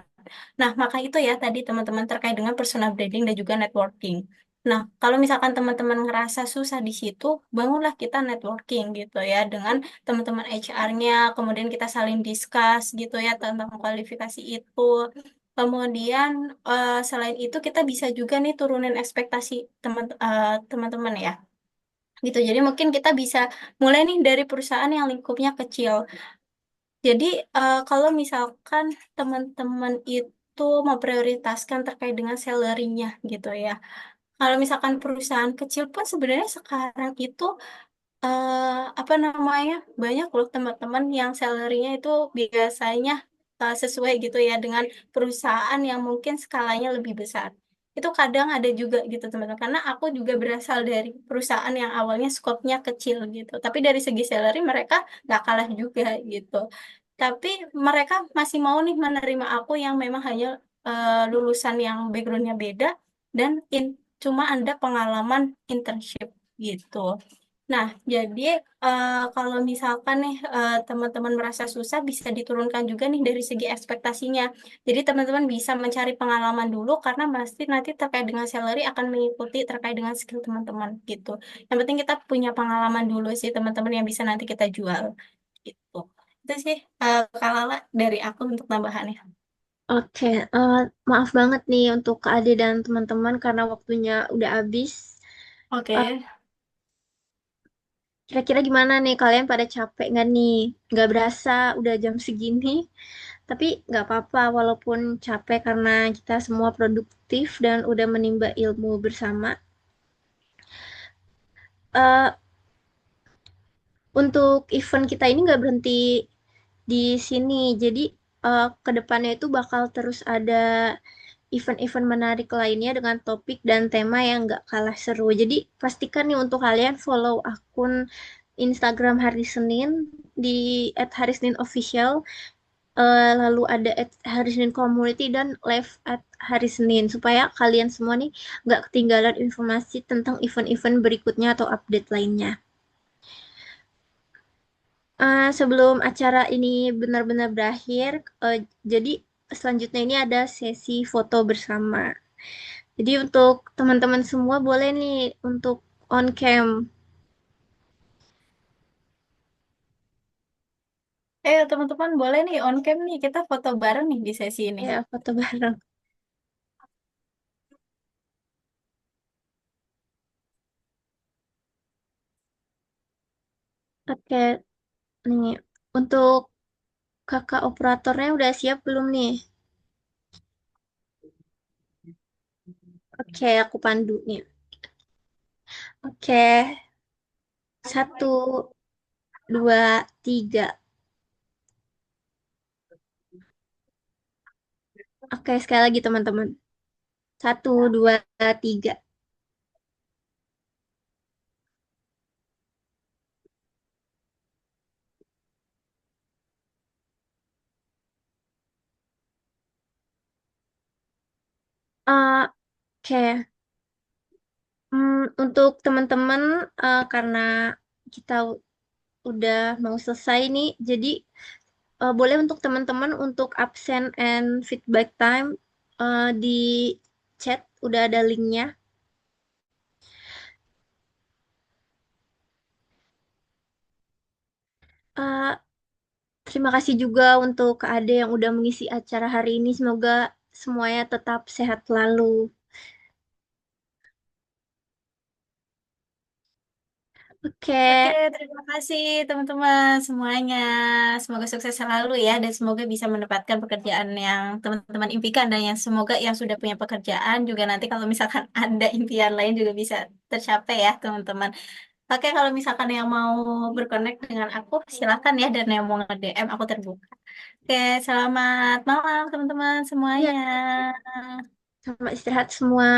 Nah, maka itu ya tadi teman-teman terkait dengan personal branding dan juga networking. Nah, kalau misalkan teman-teman ngerasa susah di situ, bangunlah kita networking gitu ya dengan teman-teman HR-nya, kemudian kita saling discuss gitu ya tentang kualifikasi itu. Kemudian selain itu kita bisa juga nih turunin ekspektasi teman-teman ya. Gitu. Jadi mungkin kita bisa mulai nih dari perusahaan yang lingkupnya kecil. Jadi kalau misalkan teman-teman itu memprioritaskan terkait dengan salary-nya gitu ya. Kalau misalkan perusahaan kecil pun sebenarnya sekarang itu apa namanya, banyak loh teman-teman yang salary-nya itu biasanya sesuai gitu ya dengan perusahaan yang mungkin skalanya lebih besar. Itu kadang ada juga gitu teman-teman, karena aku juga berasal dari perusahaan yang awalnya skopnya kecil gitu, tapi dari segi salary mereka nggak kalah juga gitu. Tapi mereka masih mau nih menerima aku yang memang hanya lulusan yang backgroundnya beda dan cuma ada pengalaman internship gitu. Nah, jadi kalau misalkan nih teman-teman merasa susah bisa diturunkan juga nih dari segi ekspektasinya. Jadi teman-teman bisa mencari pengalaman dulu karena pasti nanti terkait dengan salary akan mengikuti terkait dengan skill teman-teman gitu. Yang penting kita punya pengalaman dulu sih teman-teman yang bisa nanti kita jual gitu. Itu sih kalau dari aku untuk tambahannya. Oke, maaf banget nih untuk Kak Ade dan teman-teman karena waktunya udah habis. Eh, Oke. Kira-kira gimana nih kalian pada capek nggak nih? Nggak berasa udah jam segini, tapi nggak apa-apa walaupun capek karena kita semua produktif dan udah menimba ilmu bersama. Eh, untuk event kita ini nggak berhenti di sini. Jadi ke depannya itu bakal terus ada event-event menarik lainnya dengan topik dan tema yang nggak kalah seru. Jadi pastikan nih untuk kalian follow akun Instagram Hari Senin di @hariseninofficial, lalu ada @Hari Senin Community dan live @Hari Senin supaya kalian semua nih nggak ketinggalan informasi tentang event-event berikutnya atau update lainnya. Sebelum acara ini benar-benar berakhir, jadi selanjutnya ini ada sesi foto bersama. Jadi untuk teman-teman semua boleh nih untuk on cam, Teman-teman boleh nih on cam nih kita foto bareng nih di sesi ini. ya foto bareng. Oke, nih untuk kakak operatornya udah siap belum nih? Oke, aku pandu nih. Oke, satu, dua, tiga. Oke, sekali lagi teman-teman. Satu, dua, tiga. Oke. Untuk teman-teman, karena kita udah mau selesai nih, jadi boleh untuk teman-teman untuk absen and feedback time di chat, udah ada linknya. Eh, Terima kasih juga untuk Kak Ade yang udah mengisi acara hari ini. Semoga semuanya tetap sehat selalu. Oke, Oke, terima kasih teman-teman semuanya. Semoga sukses selalu ya dan semoga bisa mendapatkan pekerjaan yang teman-teman impikan dan yang semoga yang sudah punya pekerjaan juga nanti kalau misalkan ada impian lain juga bisa tercapai ya teman-teman. Oke, kalau misalkan yang mau berkonek dengan aku silahkan ya dan yang mau nge-DM aku terbuka. Oke, selamat malam teman-teman iya, semuanya. selamat istirahat semua.